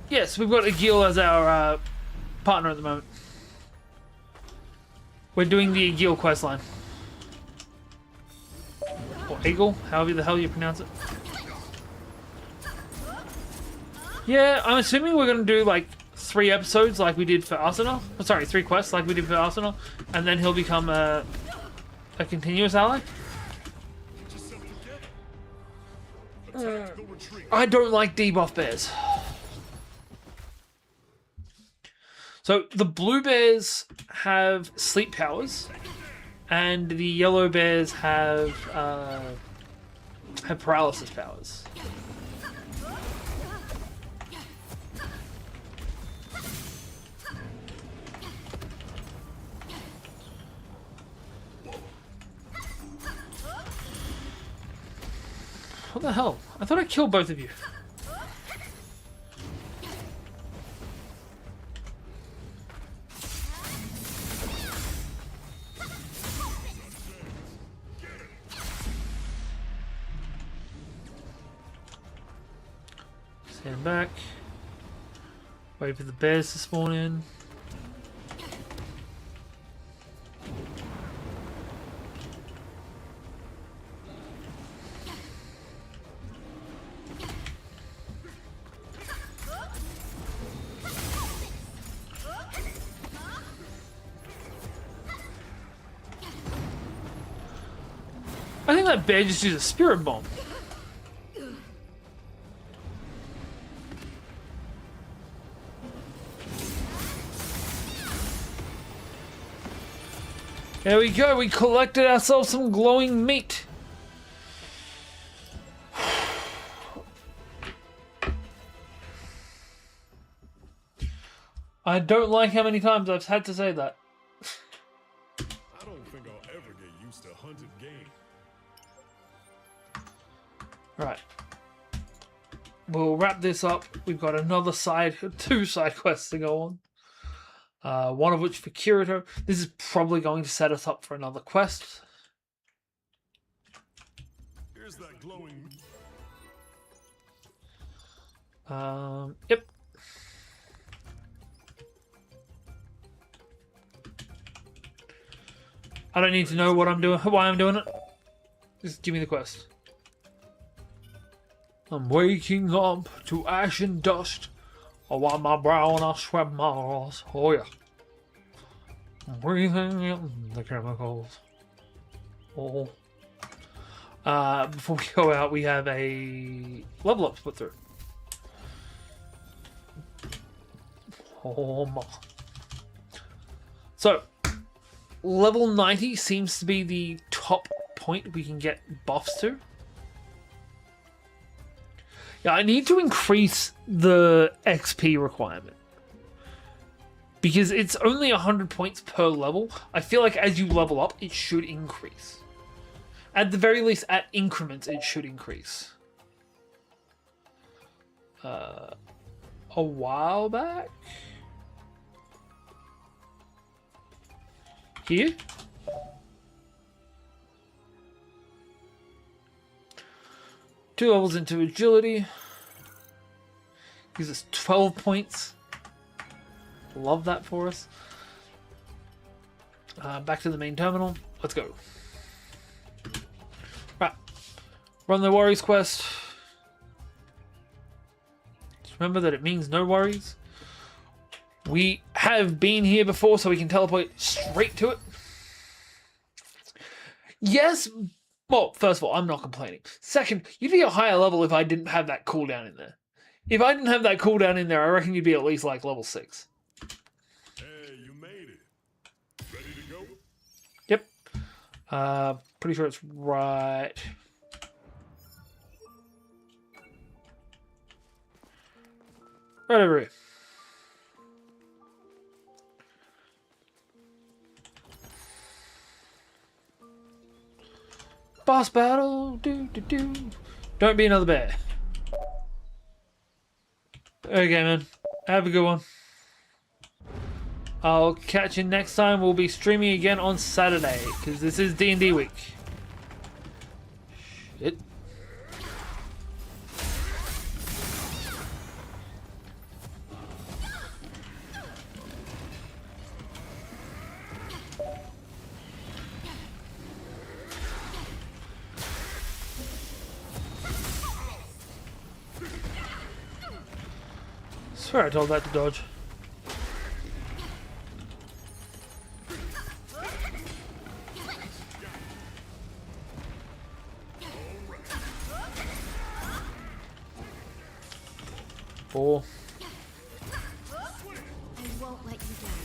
Yes, we've got Agil as our partner at the moment. We're doing the Agil questline. Or Eagle, however the hell you pronounce it. Yeah, I'm assuming we're going to do like 3 episodes like we did for Asuna. Oh, sorry, 3 quests like we did for Asuna. And then he'll become a continuous ally. Tactical retreat. I don't like debuff bears. So the blue bears have sleep powers, and the yellow bears have paralysis powers. What the hell? I thought I killed both of you. Stand back. Wait for the bears to spawn in. I think that bear just used a spirit bomb. There we go, we collected ourselves some glowing meat. I don't like how many times I've had to say that. I don't think I'll ever get used to hunted game. Right. We'll wrap this up. We've got another two side quests to go on. One of which for Kirito. This is probably going to set us up for another quest. Here's that glowing. Yep. I don't need to know what I'm doing, why I'm doing it. Just give me the quest. I'm waking up to ash and dust. I wipe my brow and I sweat my ass. Oh yeah. I'm breathing in the chemicals. Oh. Before we go out, we have a level up to put through. Oh my. So, level 90 seems to be the top point we can get buffs to. Yeah, I need to increase the XP requirement. Because it's only 100 points per level. I feel like as you level up, it should increase. At the very least, at increments, it should increase. A while back? Here? Two levels into agility. Gives us 12 points. Love that for us. Back to the main terminal. Let's go. Right. Run the worries quest. Just remember that it means no worries. We have been here before, so we can teleport straight to it. Yes. Well, first of all, I'm not complaining. Second, you'd be a higher level if I didn't have that cooldown in there. If I didn't have that cooldown in there, I reckon you'd be at least like level 6. Hey, you made it. Ready to go? Yep. Pretty sure it's right. Right over here. Boss battle. Don't be another bear. Okay, man. Have a good one. I'll catch you next time. We'll be streaming again on Saturday because this is D&D week. Shit. Swear I told that to dodge. Four. I won't let you down.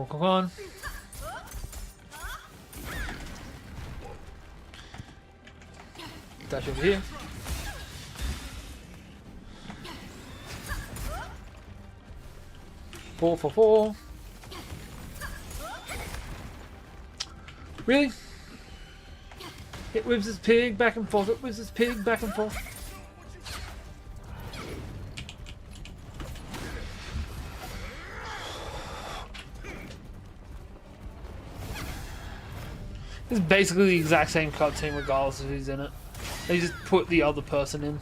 Come on. Dash over here. Four. Really? It whips his pig back and forth. It whips his pig back and forth. It's basically the exact same cutscene regardless of who's in it. They just put the other person in.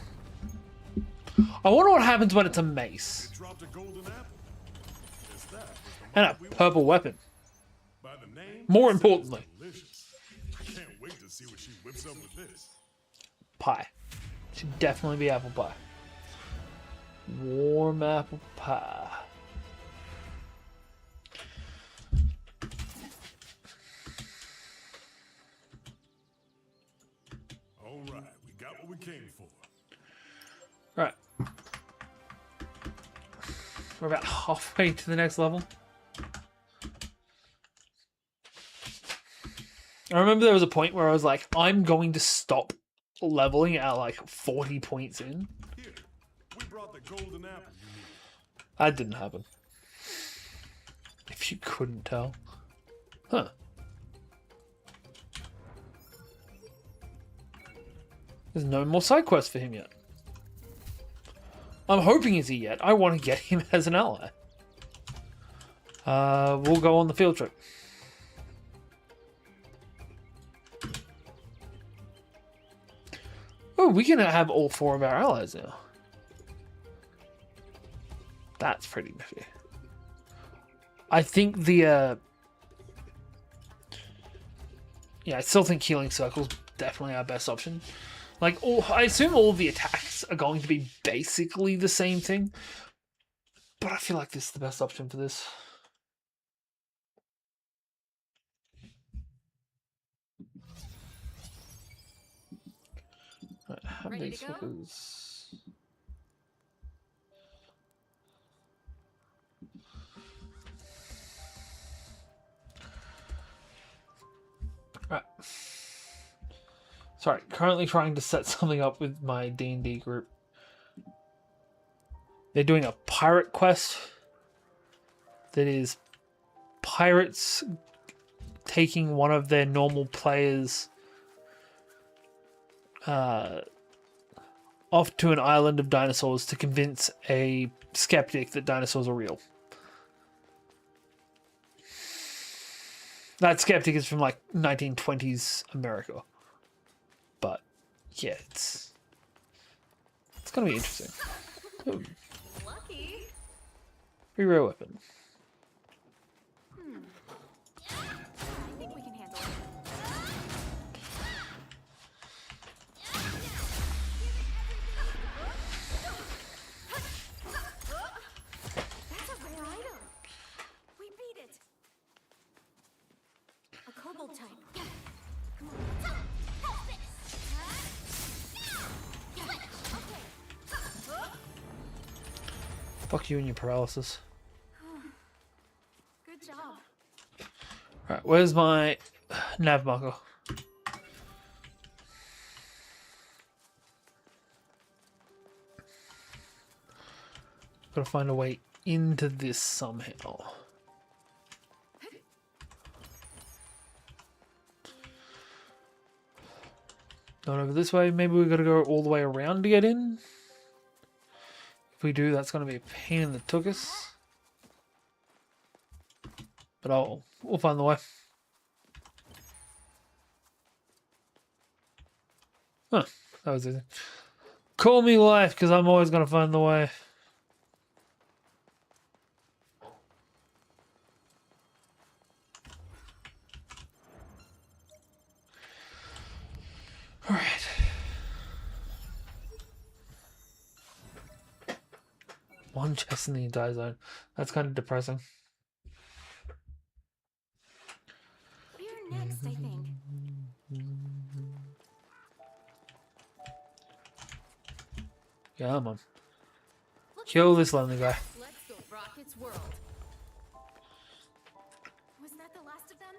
I wonder what happens when it's a mace. We dropped a golden apple. Guess that was the And mark a we purple weapon. by the name. More it sounds importantly. delicious. I can't wait to see what she whips up with this. Pie. Should definitely be apple pie. Warm apple pie. All right, we got what we came for. Right. We're about halfway to the next level. I remember there was a point where I was like, I'm going to stop leveling at like 40 points in. Here, we brought the golden apple you needed. That didn't happen. If you couldn't tell. Huh. There's no more side quests for him yet. I'm hoping is he yet. I want to get him as an ally. We'll go on the field trip. Oh, we can have all 4 of our allies now. That's pretty nifty. I think the yeah, I still think healing circles definitely our best option. Like, I assume all of the attacks are going to be basically the same thing, but I feel like this is the best option for this. Right, how Ready many to go? hookers? Right. Sorry, currently trying to set something up with my D&D group. They're doing a pirate quest that is pirates taking one of their normal players off to an island of dinosaurs to convince a skeptic that dinosaurs are real. That skeptic is from like 1920s America. But yeah, it's gonna be interesting. Ooh, Lucky. free rare weapon. I think we can handle it. That's a rare item. We beat it. A kobold type. Come on. Fuck you and your paralysis. Good job. Right, where's my nav marker? Gotta find a way into this somehow. Not over this way. Maybe we gotta go all the way around to get in. If we do, that's gonna be a pain in the tuchus. But we'll find the way. Huh, that was easy. Call me life, because I'm always gonna find the way. All right. One chest in the entire zone. That's kind of depressing. You're next, I think. Yeah, I'm on. Kill this lonely guy. Let's go rock its world. Was that the last of them?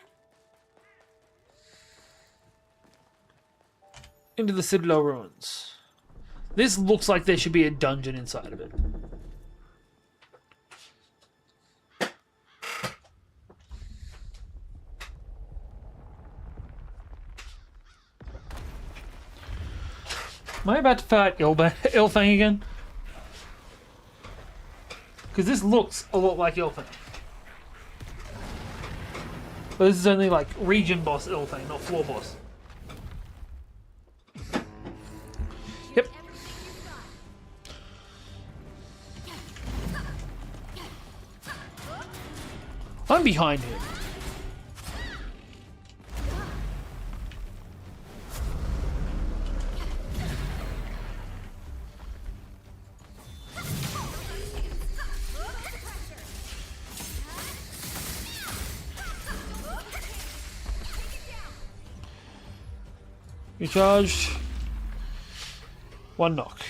Into the Citadel ruins. This looks like there should be a dungeon inside of it. Am I about to fight Ilfang again? Because this looks a lot like Ilfang. But this is only like region boss Ilfang, not floor boss. Yep. I'm behind him. You charged. One knock.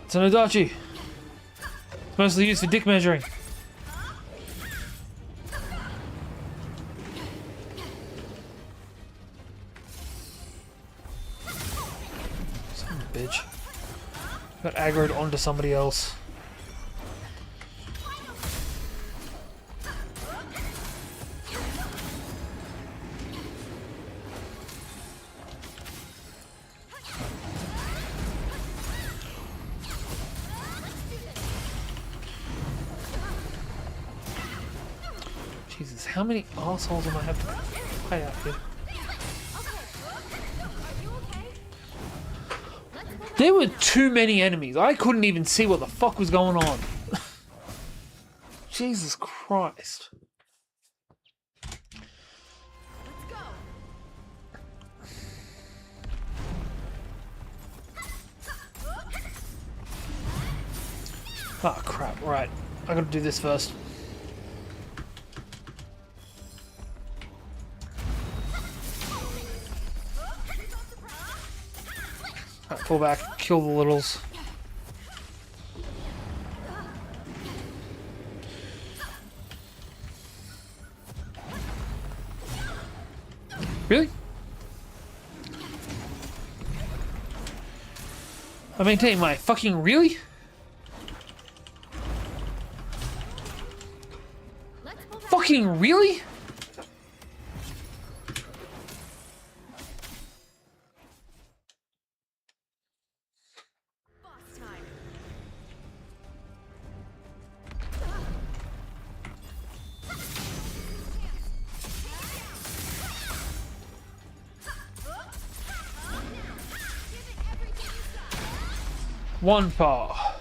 It's an Adachi. It's mostly used for dick measuring. Son of a bitch. Got aggroed onto somebody else. Jesus, how many assholes am I have to fight out here? There were too many enemies. I couldn't even see what the fuck was going on. Jesus Christ. Oh crap, right. I gotta do this first. Right, pull back, kill the littles. Really? I maintain my fucking really? Fucking really? One paw.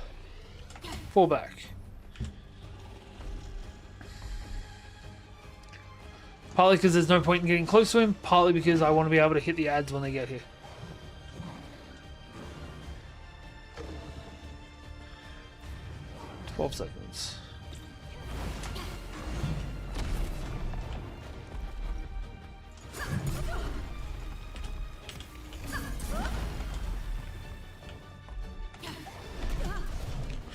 Fall back. Partly because there's no point in getting close to him, partly because I want to be able to hit the ads when they get here. "12 seconds.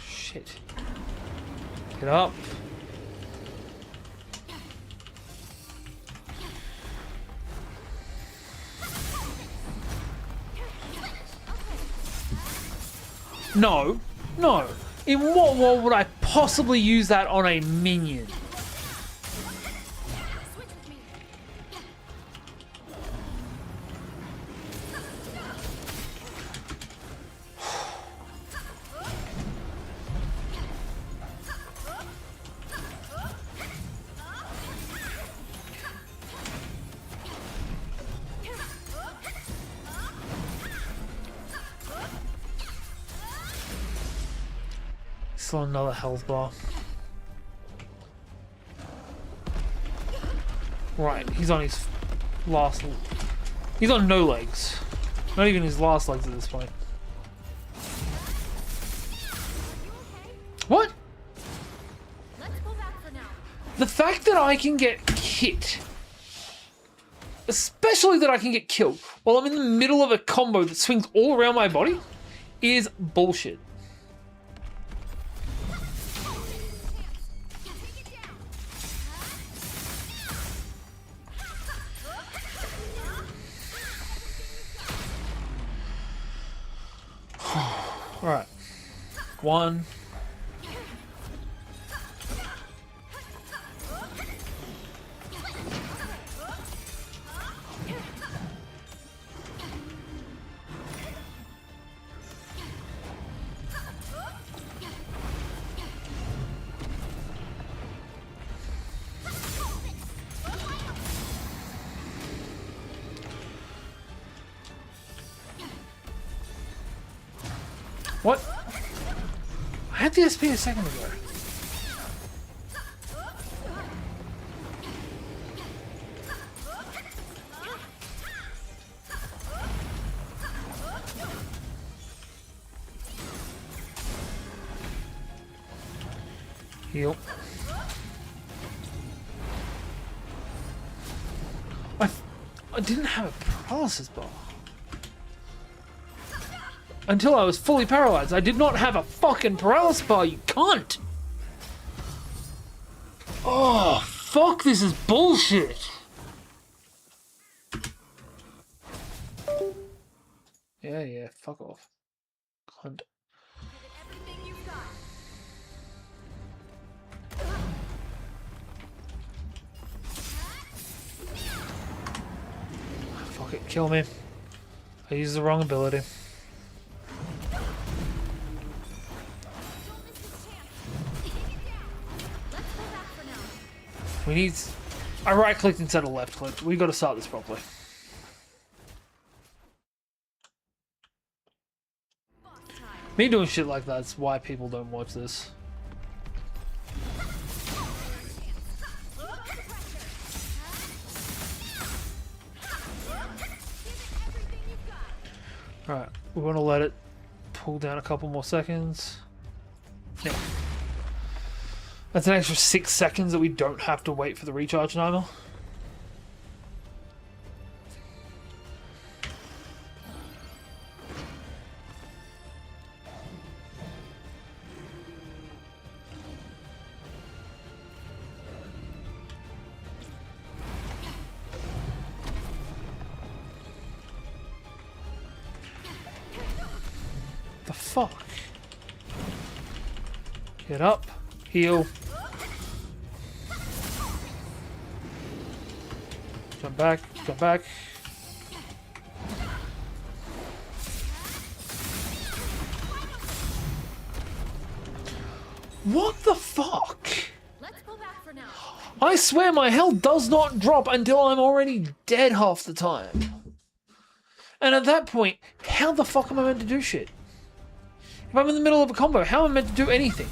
Shit. Get up. No, no. In what world would I possibly use that on a minion? Still another health bar. Right, he's on his last... He's on no legs. Not even his last legs at this point. What? The fact that I can get hit, especially that I can get killed, while I'm in the middle of a combo that swings all around my body, is bullshit. All right, one. What? I had the SP a second ago. Heal. I didn't have a paralysis bar. Until I was fully paralyzed. I did not have a fucking paralysis bar, you cunt! Oh, fuck, this is bullshit! Yeah, fuck off. Cunt. Everything you've got. Fuck it, kill me. I used the wrong ability. We need... I right-clicked instead of left-clicked. We gotta start this properly. Me doing shit like that's why people don't watch this. Alright, we want to let it pull down a couple more seconds. Yeah. That's an extra 6 seconds that we don't have to wait for the recharge timer. The fuck? Get up, heal. Jump back, jump back. What the fuck? Let's go back for now. I swear my health does not drop until I'm already dead half the time. And at that point, how the fuck am I meant to do shit? If I'm in the middle of a combo, how am I meant to do anything?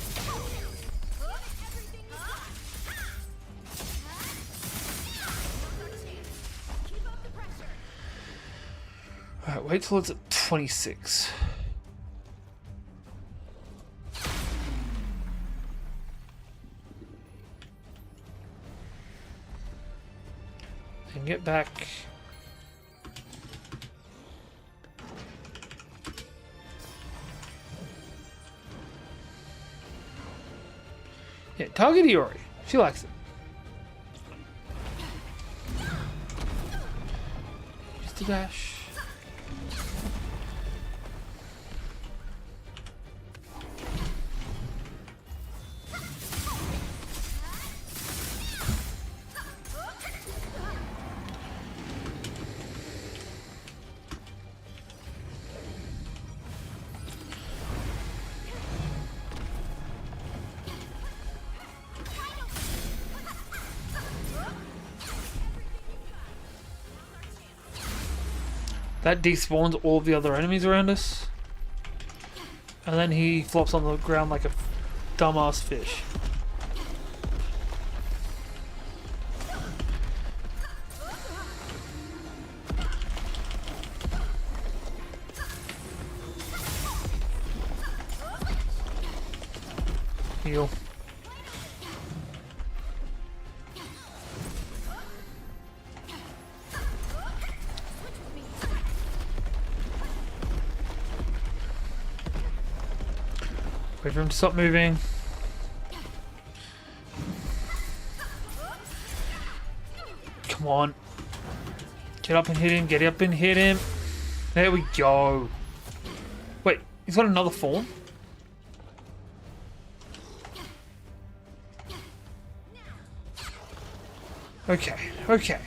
Alright, wait till it's at 26. And get back. Yeah, target Iori. She likes it. Use the dash. That despawns all of the other enemies around us. And then he flops on the ground like a dumbass fish. Heal. Wait for him to stop moving. Come on. Get up and hit him, get up and hit him. There we go. Wait, he's got another form? Okay, okay.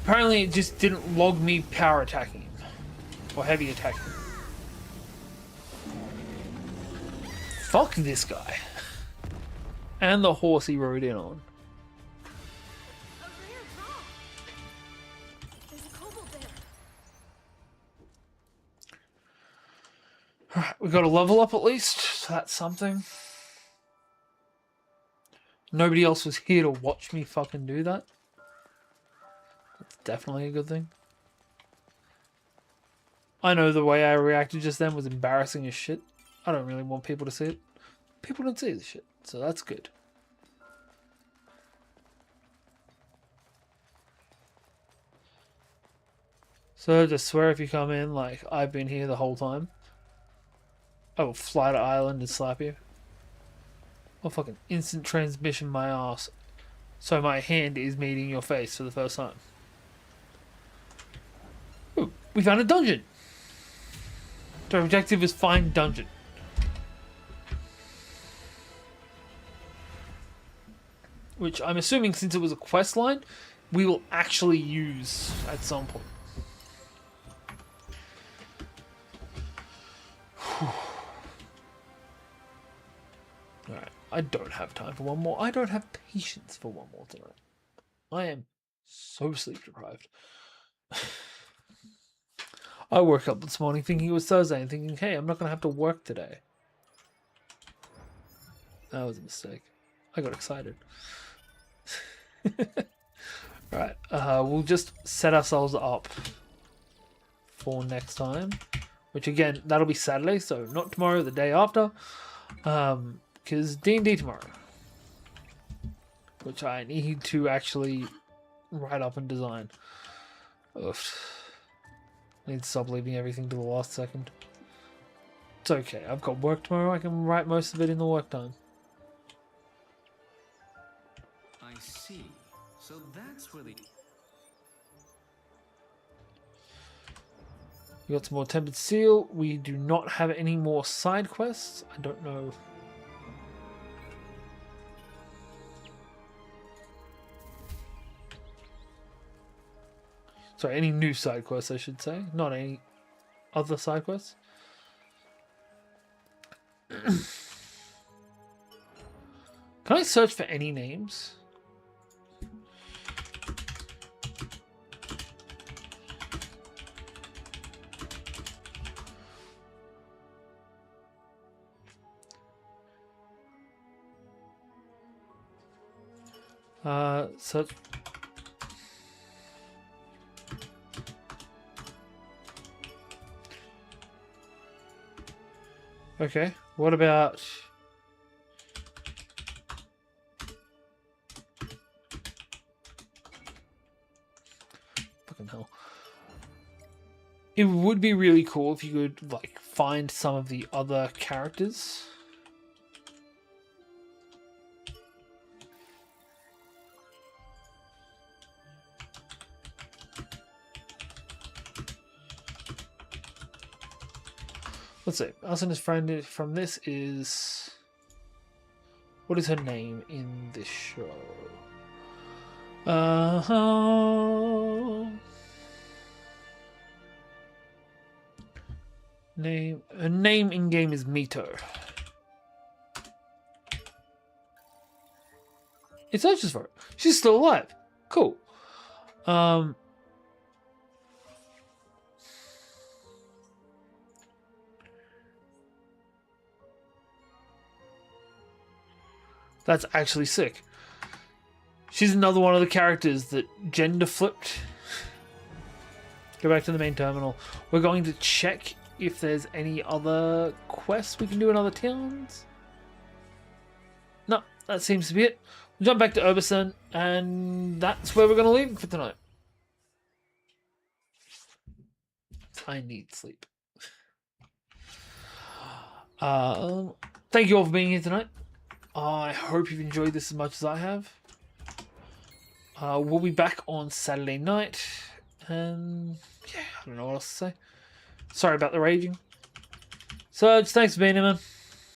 Apparently it just didn't log me power attacking him. Or heavy attacking him. Fuck this guy. And the horse he rode in on. A rare drop. There's a kobold there. Alright, We got a level up at least, so that's something. Nobody else was here to watch me fucking do that. That's definitely a good thing. I know the way I reacted just then was embarrassing as shit. I don't really want people to see it. People don't see this shit, so that's good. So just swear if you come in like I've been here the whole time, I will fly to Ireland and slap you. I'll fucking instant transmission my ass so my hand is meeting your face for the first time. Ooh, we found a dungeon! The objective is find dungeon. Which I'm assuming, since it was a quest line, we will actually use at some point. Alright, I don't have time for one more. I don't have patience for one more tonight. I am so sleep deprived. I woke up this morning thinking it was Thursday and thinking, hey, I'm not going to have to work today. That was a mistake. I got excited. Right, we'll just set ourselves up for next time. Which again, that'll be Saturday, so not tomorrow, the day after. Because D&D tomorrow. Which I need to actually write up and design. Ugh. I need to stop leaving everything to the last second. It's okay, I've got work tomorrow, I can write most of it in the work time. I see. So that's where the... We got some more Tempered Seal. We do not have any more side quests. I don't know. Sorry, any new side quests, I should say. Not any other side quests. Can I search for any names? Search. Okay, what about... Fucking hell. It would be really cool if you could, like, find some of the other characters. Let's see. Asuna's friend from this is... What is her name in this show? Her name in game is Mito. It searches for it. She's still alive. Cool. That's actually sick. She's another one of the characters that gender flipped. Go back to the main terminal. We're going to check if there's any other quests we can do in other towns. No, that seems to be it. We'll jump back to Oberson, and that's where we're going to leave for tonight. I need sleep. Thank you all for being here tonight. I hope you've enjoyed this as much as I have. We'll be back on Saturday night. And yeah, I don't know what else to say. Sorry about the raging. Serge, thanks for being here, man.